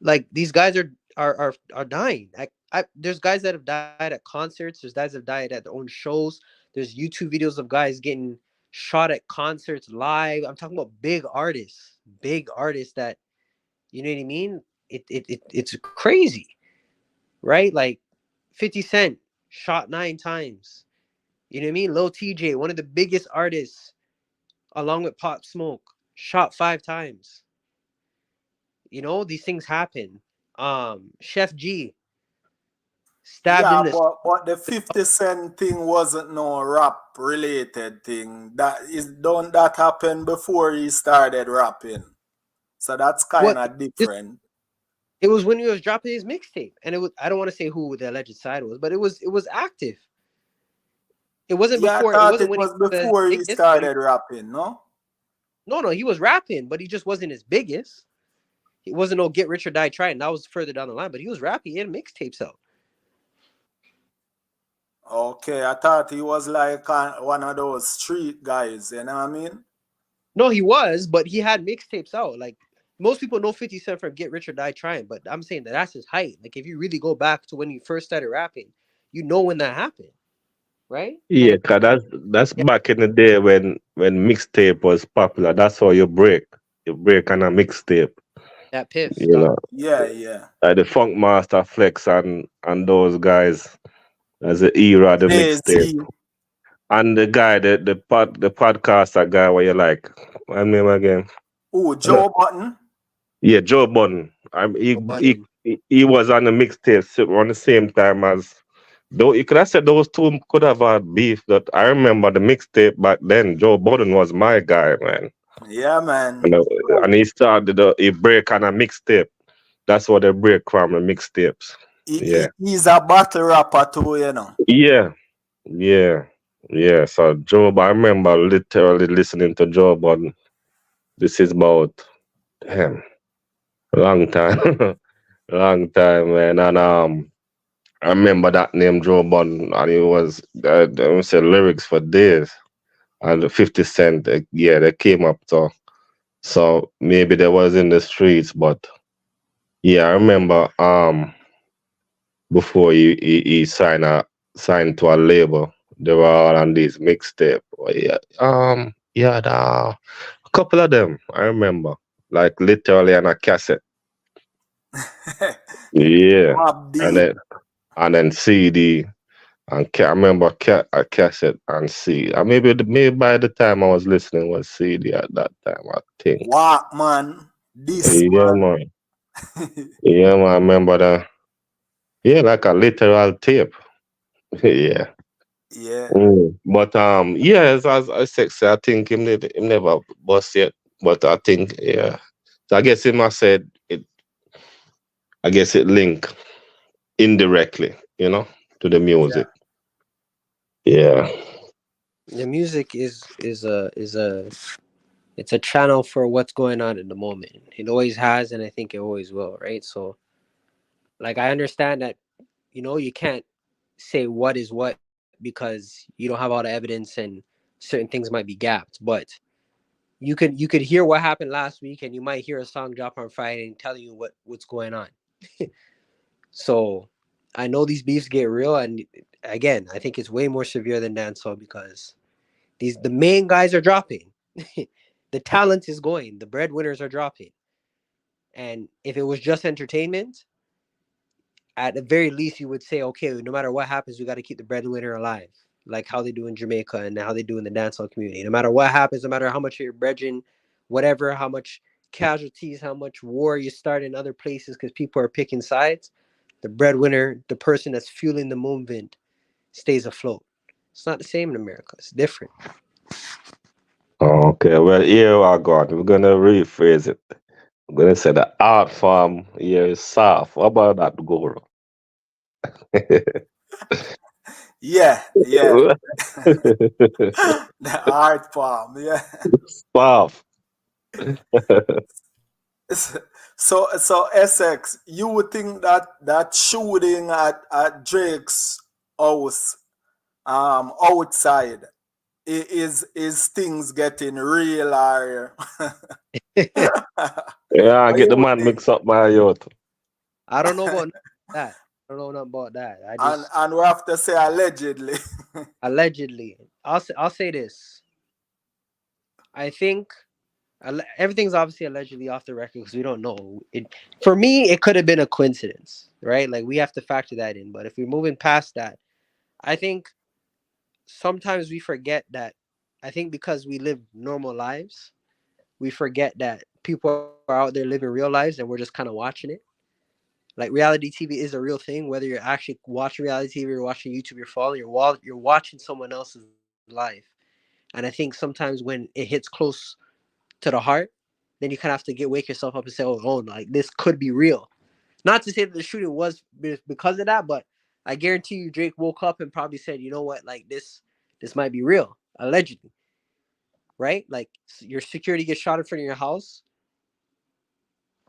like these guys are dying. There's guys that have died at concerts. There's guys that have died at their own shows. There's YouTube videos of guys getting shot at concerts live. I'm talking about big artists that you know what I mean. It's crazy, right? Like 50 Cent shot 9 times. You know what I mean? Lil TJ, one of the biggest artists, along with Pop Smoke, shot 5 times. You know these things happen. Chef G stabbed in yeah, the but the 50 Cent thing wasn't no rap related thing. That is don't that happen before he started rapping. So that's kind what of this, different. it was when he was dropping his mixtape, and it was I don't want to say who the alleged side was, but it was active. It wasn't Yeah, I before. It thought wasn't it when he was was the before he biggest, but started rapping, no? no, he was rapping, but he just wasn't his biggest. He wasn't no Get Rich or Die Trying. That was further down the line, but he was rapping. He had mixtapes out. Okay, I thought he was like one of those street guys, you know what I mean? No, he was, but he had mixtapes out. Like most people know 50 Cent from Get Rich or Die Trying, but I'm saying that's his height. Like if you really go back to when he first started rapping, You know when that happened, right? Yeah, Like, 'cause that's yeah, back in the day when mixtape was popular. That's how you break. You break on a mixtape. that piff, You dog. know, Yeah, yeah. like the Funk Master Flex and those guys as the era of the Jay mixtape. Z. And the guy, the podcaster guy, where you like, my name again. Oh, Joe Button. Yeah, Joe Budden. Button. He was on the mixtape around the same time as. Though you could have said those two could have had beef. That I remember the mixtape back then. Joe Budden was my guy, man. Yeah, man. And, uh, and he started he break on a mixtape. That's what they break from the mixtapes. Yeah, He's a battle rapper too, you know. yeah, yeah, yeah. So I remember literally listening to Joe Budden. This is about damn long time, long time, man. And I remember that name Joe Budden, and it was I said lyrics for days. And the 50 Cent, yeah, they came up to. So maybe they was in the streets, but yeah, I remember before he signed to a label, they were all on these mixtape. Yeah, yeah, a couple of them I remember, like literally on a cassette. Yeah, Mob and Deep. then CD. And I remember a cassette and CD. And maybe by the time I was listening was CD at that time, I think. Walkman. This Yeah, man. man. Yeah, man. I remember that. Yeah, like a literal tape. Yeah. Yeah. But yeah, as I said, I think him never bust yet. But I think yeah. So I guess him I said it. I guess it link indirectly, to the Yeah. music. Yeah. The music is a it's a channel for what's going on in the moment. It always has, and I think it always will, right? So, like, I understand that you can't say what is what because you don't have all the evidence and certain things might be gapped, but you could hear what happened last week, and you might hear a song drop on Friday and tell you what's going on. So I know these beefs get real, and again, I think it's way more severe than dancehall because the main guys are dropping. The talent is going. The breadwinners are dropping. And if it was just entertainment, at the very least, you would say, okay, no matter what happens, we got to keep the breadwinner alive, like how they do in Jamaica and how they do in the dancehall community. No matter what happens, no matter how much you're brethren, whatever, how much casualties, how much war you start in other places because people are picking sides, the breadwinner, the person that's fueling the movement, stays afloat. It's not the same in America. It's different. Okay, well, here I got. We're gonna rephrase it. I'm gonna say the art form here is soft. What about that, Guru? Yeah. Yeah. The art form. Yeah. Soft. So Essex, you would think that shooting at Drake's house outside is things getting real or Yeah, I what get you the would man think? mixed up by youth. I don't know about that. I don't know nothing about that. I And just and we have to say allegedly. allegedly. I'll say this. I think everything's obviously allegedly off the record because we don't know. It for me, it could have been a coincidence, right? Like we have to factor that in. But if we're moving past that, I think sometimes we forget that. I think because we live normal lives, we forget that people are out there living real lives and we're just kind of watching it. Like reality TV is a real thing. Whether you're actually watching reality TV or watching YouTube, you're watching someone else's life. And I think sometimes when it hits close to the heart, then you kind of have to wake yourself up and say, "Oh, like this could be real." Not to say that the shooting was because of that, but I guarantee you, Drake woke up and probably said, "You know what? Like this might be real, allegedly, right? Like your security gets shot in front of your house.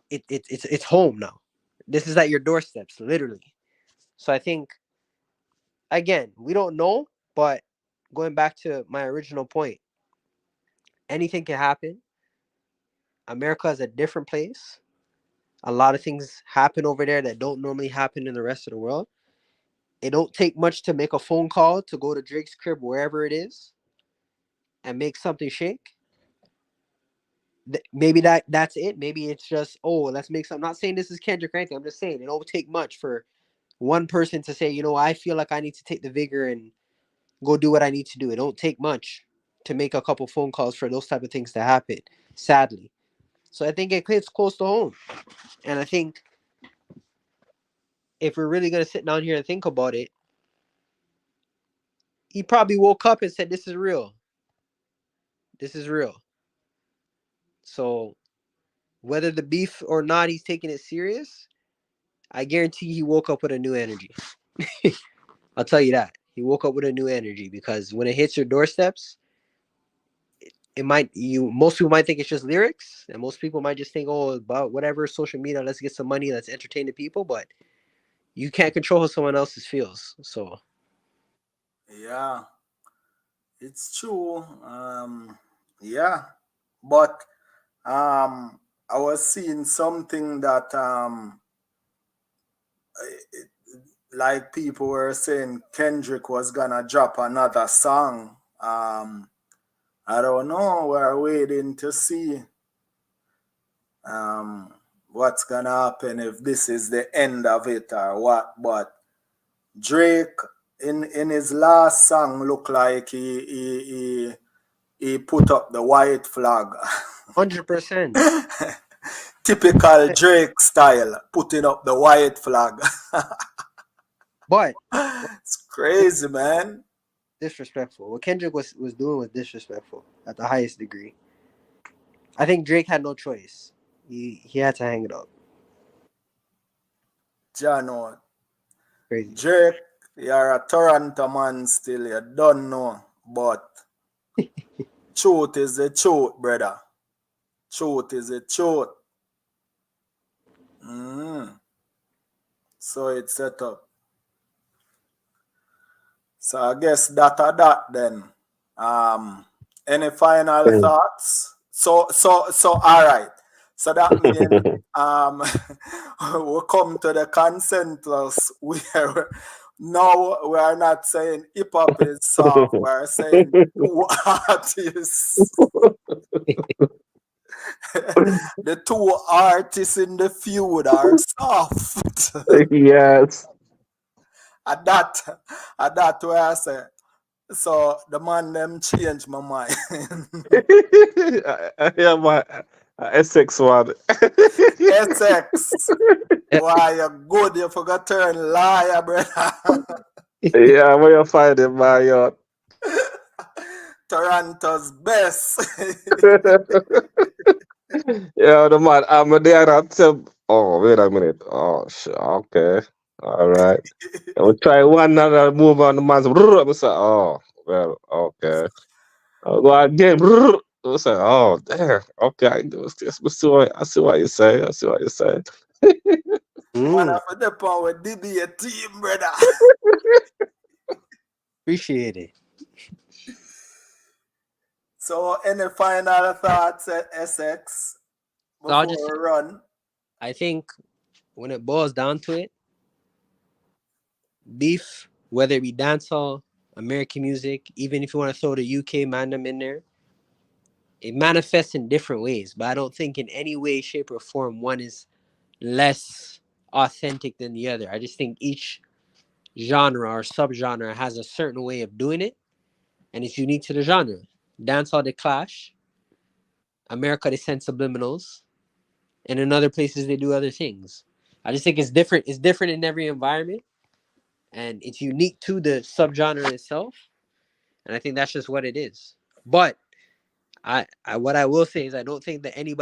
It's home now. This is at your doorsteps, literally." So I think again, we don't know, but going back to my original point, anything can happen. America is a different place. A lot of things happen over there that don't normally happen in the rest of the world. it don't take much to make a phone call to go to Drake's crib, wherever it is, and make something shake. Maybe that's it. Maybe it's just, oh, let's make some. I'm not saying this is Kendrick or anything. I'm just saying it don't take much for one person to say, I feel like I need to take the vigor and go do what I need to do. It don't take much to make a couple phone calls for those type of things to happen, sadly. So I think it hits close to home. And I think if we're really going to sit down here and think about it, he probably woke up and said, this is real. This is real. So whether the beef or not, he's taking it serious. I guarantee he woke up with a new energy. I'll tell you that. He woke up with a new energy, because when it hits your doorsteps, most people might think it's just lyrics, and most people might just think, oh, about whatever, social media, let's get some money, let's entertain the people, but you can't control how someone else's feels. So yeah, it's true. Yeah, but I was seeing something that like people were saying Kendrick was gonna drop another song. I don't know. We're waiting to see what's gonna happen, if this is the end of it or what. But Drake in his last song looked like he put up the white flag. 100%. Typical Drake style, putting up the white flag. But it's crazy, man. Disrespectful. What Kendrick was doing was disrespectful at the highest degree. I think Drake had no choice. He had to hang it up. Jano. Crazy. Drake, you're a Toronto man still, you don't know. But truth is the truth, brother. Truth is the truth. So it's set up. So I guess that then. Any final thoughts? So all right. So that means we come to the consensus where now we are not saying hip hop is soft. We are saying two artists. The two artists in the feud are soft. Yes. At that way I say. So the man them changed my mind. Yeah, my Essex one. Essex. Why you good? You forgot to turn liar, brother. Yeah, where you find him, my yard? Toronto's best. Yeah, the man, I'm there. Oh, wait a minute. Oh, shit. Okay. All right. We'll try one another move on the man's. I say, oh, well, okay. I'll go again. I say, oh, damn. Okay, I do this. I see what you say. Man, I for the power with DB team, brother. Appreciate it. So, any final thoughts at Essex before we run? I think when it boils down to it, beef, whether it be dancehall, American music, even if you want to throw the UK mandem in there, it manifests in different ways. But I don't think in any way, shape, or form one is less authentic than the other. I just think each genre or subgenre has a certain way of doing it, and it's unique to the genre. Dancehall, they clash. America, they send subliminals, and in other places they do other things. I just think it's different. It's different in every environment, and it's unique to the subgenre itself. And I think that's just what it is. But I what I will say is I don't think that any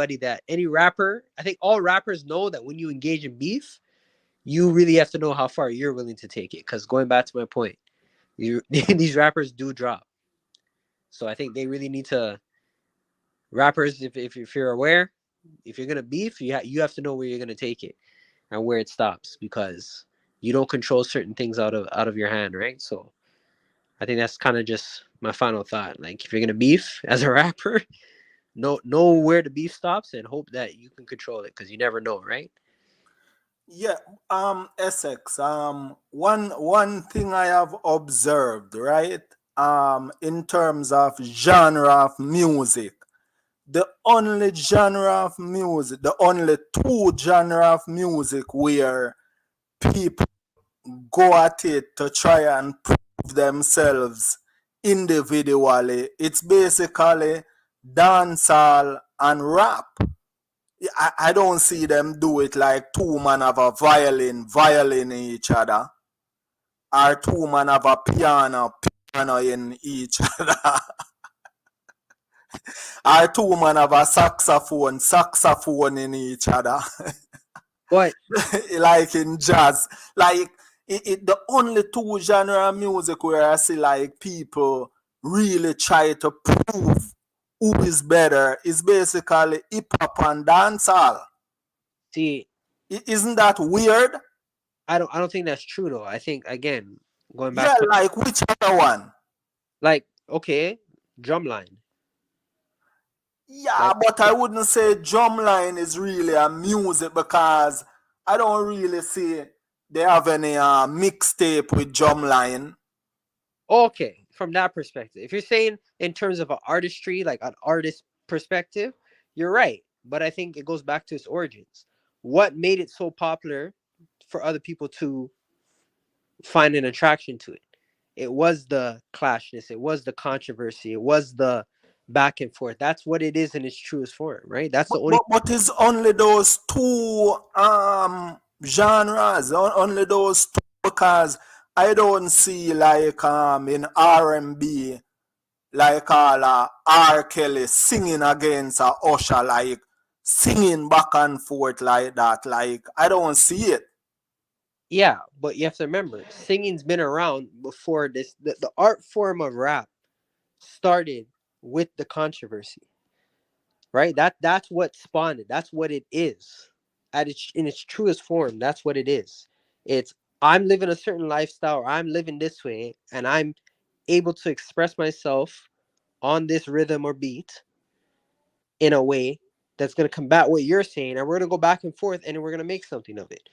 rapper, I think all rappers know that when you engage in beef, you really have to know how far you're willing to take it. Because going back to my point, these rappers do drop. So I think they really need to, rappers, if you're aware, if you're gonna beef, you have to know where you're gonna take it and where it stops, because you don't control certain things out of your hand, right? So I think that's kind of just my final thought. Like, if you're gonna beef as a rapper, know where the beef stops and hope that you can control it, because you never know, right? Yeah, Essex. One thing I have observed, right? In terms of genre of music, the only genre of music, the only two genre of music where people go at it to try and prove themselves individually, it's basically dancehall and rap. I don't see them do it like two man have a violin each other, or two man have a piano in each other, or two man have a saxophone in each other. But Like in jazz, like the only two genre of music where I see like people really try to prove who is better is basically hip hop and dancehall. see, Isn't that weird? I don't think that's true though. I think again, going back Yeah, to like which other one? like okay, drumline. Yeah, Like but I wouldn't say drumline is really a music because I don't really see they have any mixtape with drumline. okay, from that perspective. If you're saying in terms of an artistry, like an artist perspective, you're right. But I think it goes back to its origins. What made it so popular for other people to find an attraction to it? It was the clashness, it was the controversy, it was the back and forth. That's what it is in its truest form, right? That's the only But it's only those two genres, only those two, because I don't see like in R&B like all R. Kelly singing against Usher, like singing back and forth like that. Like I don't see it. yeah, but you have to remember, singing's been around before this. The art form of rap started with the controversy, right? That's what spawned it. That's what it is at its in its truest form. That's what it is. It's I'm living a certain lifestyle, or I'm living this way, and I'm able to express myself on this rhythm or beat in a way that's going to combat what you're saying, and we're going to go back and forth, and we're going to make something of it.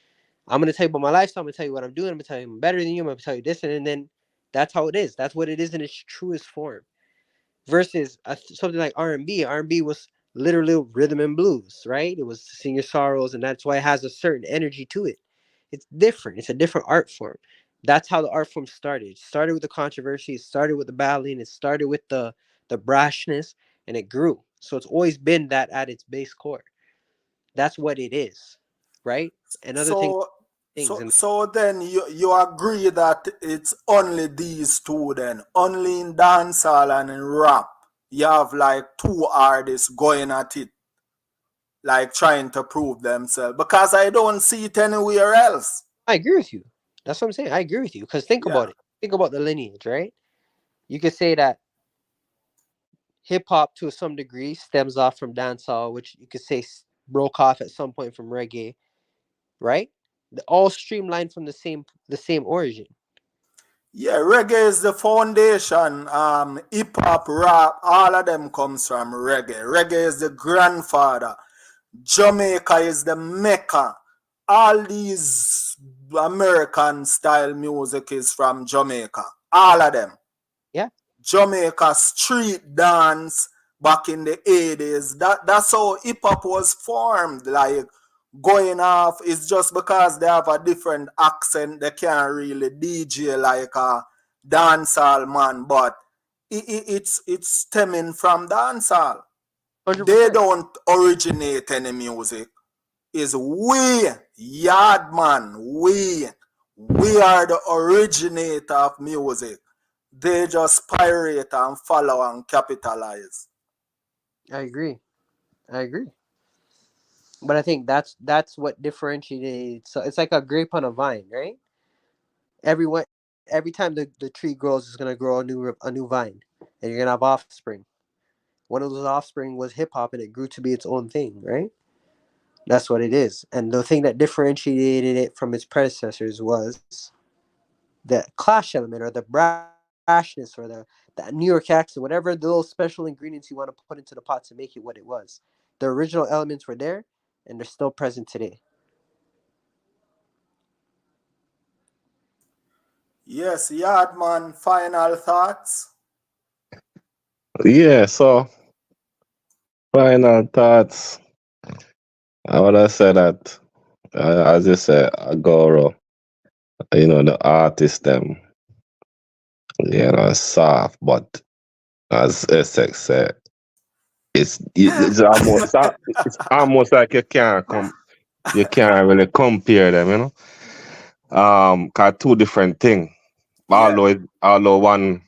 I'm going to tell you about my lifestyle. I'm going to tell you what I'm doing. I'm going to tell you I'm better than you. I'm going to tell you this, and then that's how it is. That's what it is in its truest form. Versus something like R&B. R&B was literally rhythm and blues, right? It was sing your sorrows, and that's why it has a certain energy to it. It's different. It's a different art form. That's how the art form started. It started with the controversy. It started with the battling. It started with the brashness, and it grew. So it's always been that at its base core. That's what it is, right? And other So things, and so then you agree that it's only these two then, only in dancehall and in rap. You have like two artists going at it, like trying to prove themselves. Because I don't see it anywhere else. I agree with you. That's what I'm saying. I agree with you because think Yeah. about it. Think about the lineage, right? You could say that hip hop to some degree stems off from dancehall, which you could say broke off at some point from reggae, right? All streamlined from the same origin. Yeah, reggae is the foundation. Hip hop, rap, all of them comes from reggae. Reggae is the grandfather. Jamaica is the mecca. All these American style music is from Jamaica. All of them. Yeah, Jamaica street dance back in the 80s. That's how hip hop was formed. Like going off is just because they have a different accent, they can't really DJ like a dancehall man, but it's stemming from dancehall. hundred They percent. don't originate any music. Is we yard man, we are the originator of music. They just pirate and follow and capitalize. I agree. I agree. But I think that's what differentiates. So it's like a grape on a vine, right? Every time the tree grows, it's gonna grow a new vine, and you're gonna have offspring. One of those offspring was hip hop, and it grew to be its own thing, right? That's what it is. And the thing that differentiated it from its predecessors was the clash element or the brashness or the New York accent, whatever the little special ingredients you want to put into the pot to make it what it was. The original elements were there and they're still present today. Yes, Yardman, final thoughts? Yeah, so final thoughts. I would have said that, as you said, Agoro, the artist, them, soft, but as Essex said, it's almost like you can't really compare them, 'cause two different thing. Yeah, Although one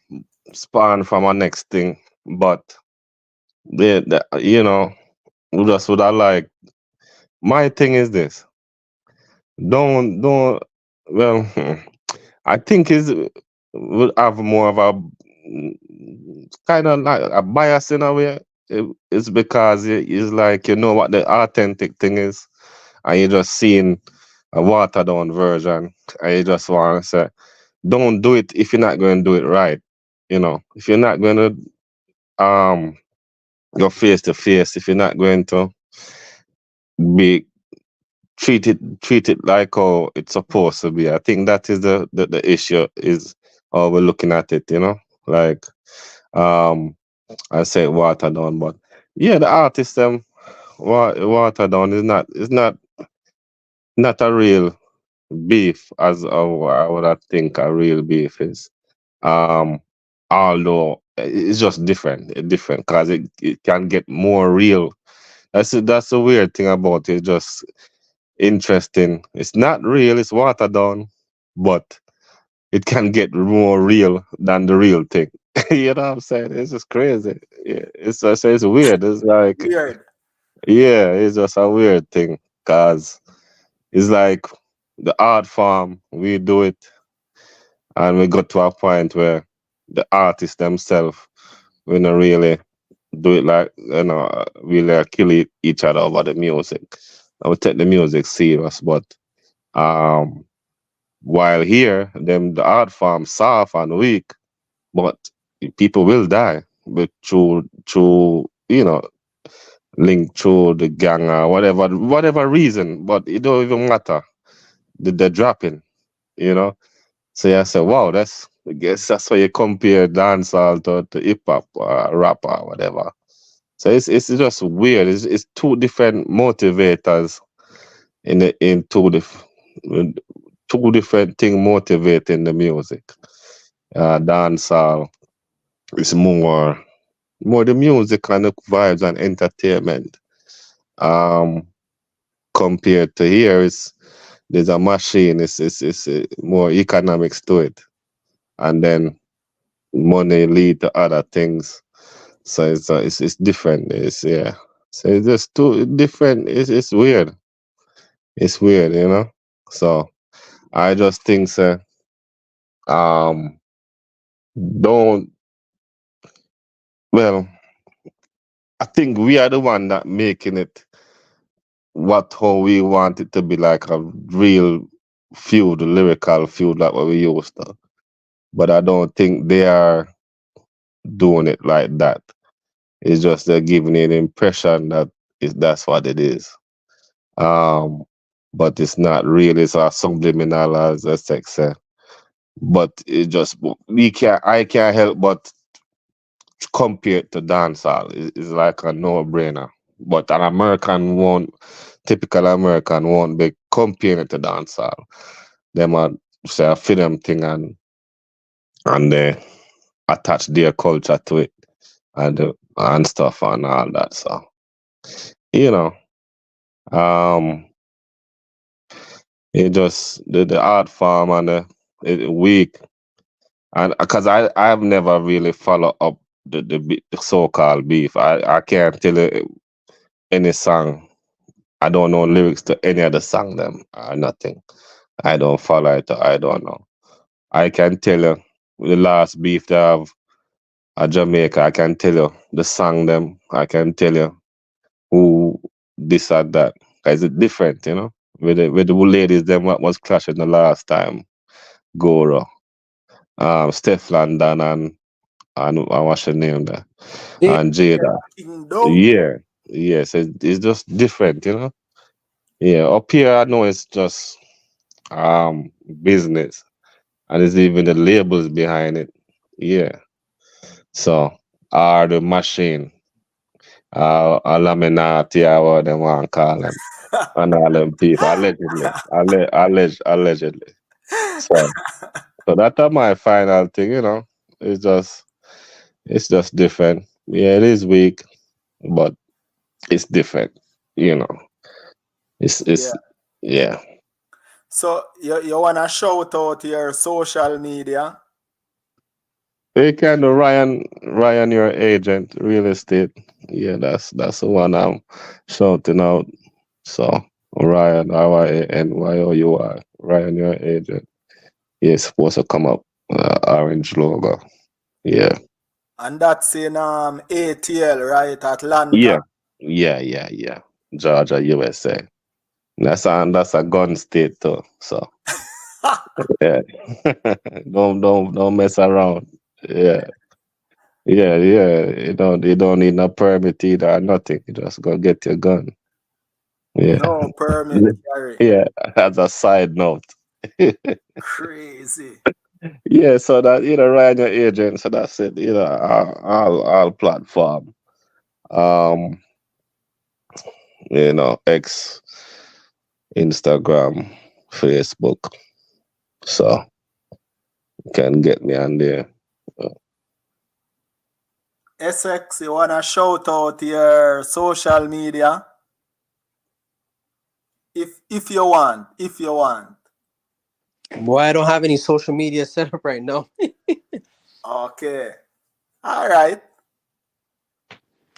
spawn from a next thing, but we just would have like, my thing is this. Don't well I think is would have more of a kind of like a bias in a way. It's because it's like you know what the authentic thing is, and you just seeing a watered down version, and you just want to say, don't do it if you're not going to do it right. If you're not going to go face to face, if you're not going to be treat it like how it's supposed to be. I think that is the issue is how we're looking at it. Like um I say water down, but yeah, the artist water down is not a real beef as I would I think a real beef is. Um, Although it's just different because it can get more real. That's the weird thing about it. Just interesting. It's not real. It's watered down, but it can get more real than the real thing. You know what I'm saying? It's just crazy. Yeah, it's weird. It's like, weird. yeah, it's just a weird thing because it's like the art form we do it, and we got to a point where the artists themselves we not really do it like really kill each other over the music. I would take the music serious, but um while here, them the art form soft and weak, but people will die. But through link through the gang or whatever reason, but it don't even matter. They're dropping, you know. So yeah, I said, wow, I guess that's why you compare dancehall to hip hop or rap or whatever. So it's just weird. It's two different motivators in two different things motivating the music. Dancehall is more the music and the vibes and entertainment. Um, Compared to here, there's a machine. It's more economics to it, and then money lead to other things. So it's different. It's yeah. So it's just two different. It's weird. It's weird, So I just think so. Um, don't well. I think we are the one that making it how we want it to be like a real feud, lyrical feud like what we used to. But I don't think they are doing it like that. It's just they're giving it an impression that that's what it is. Um, but it's not really. It's a subliminal as a sex. But it just I can't help but compare it to dancehall. It's like a no-brainer. But an American won't, typical American won't be comparing it to dancehall. They might say a film thing and they attach their culture to it and stuff and all that. So you know, um, it just the art form and it weak. And because I've never really followed up the so-called beef. I can't tell you any song. I don't know lyrics to any of the song them or nothing. I don't follow it. I don't know. I can tell you the last beef they have at Jamaica. I can tell you the song them. I can tell you who this or that. 'Cause it's different, with the ladies them what was clashing the last time. Goro, Steph London and what's her name there, Yeah. and Jada. Kingdom. Yeah, yes, it's just different. Yeah, up here I know it's just business, and it's even the labels behind it. Yeah. So, or the machine, Illuminati, or what they want to call them, and all them people, allegedly, allegedly. So, so that's my final thing, you know. It's just, it's just different. Yeah, it is weak, but it's different, you know. It's Yeah. yeah. So you wanna shout out your social media? They can do Ryan, your agent, real estate. Yeah, that's the one I'm shouting out. So Ryan, RyanYour, Ryan, your agent. Yeah, it's supposed to come up orange logo. Yeah, And that's in ATL, right? yeah, Atlanta. yeah. Georgia, USA. That's a gun state too. So yeah, don't mess around. Yeah. Yeah. You don't need no permit either or nothing. You just go get your gun. Yeah. No permit carry. Yeah. As a side note. Crazy. Yeah, so that Ryan your agent, so that's it. All platform. Um, X, Instagram, Facebook. So you can get me on there. Essex, you wanna shout out your social media? If you want, Boy, I don't have any social media set up right now. Okay. All right.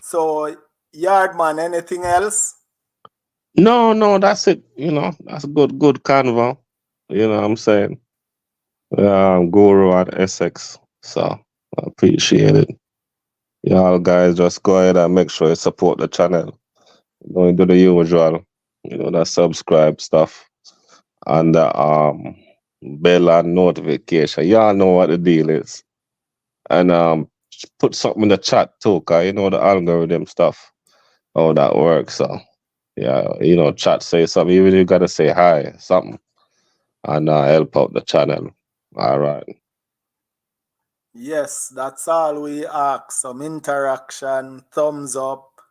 So Yardman, anything else? No, that's it. That's good convo. You know what I'm saying? Guru at Essex. So I appreciate it. Y'all guys just go ahead and make sure you support the channel. Do the usual, the subscribe stuff and the bell and notification. Y'all know what the deal is. And put something in the chat too, cause the algorithm stuff, how that works. So yeah, chat say something. Even you gotta say hi, something, and help out the channel. All right. Yes, that's all we ask. Some interaction, thumbs up,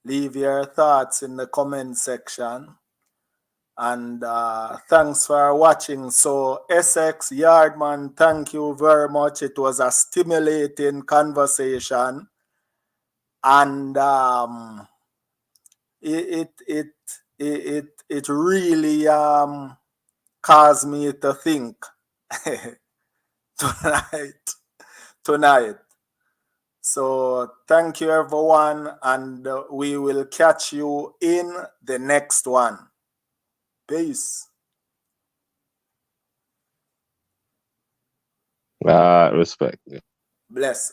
leave your thoughts in the comment section. And thanks for watching. So Essex Yardman, thank you very much. It was a stimulating conversation, and it really caused me to think tonight. So thank you everyone, and we will catch you in the next one. Peace. Respect. Bless.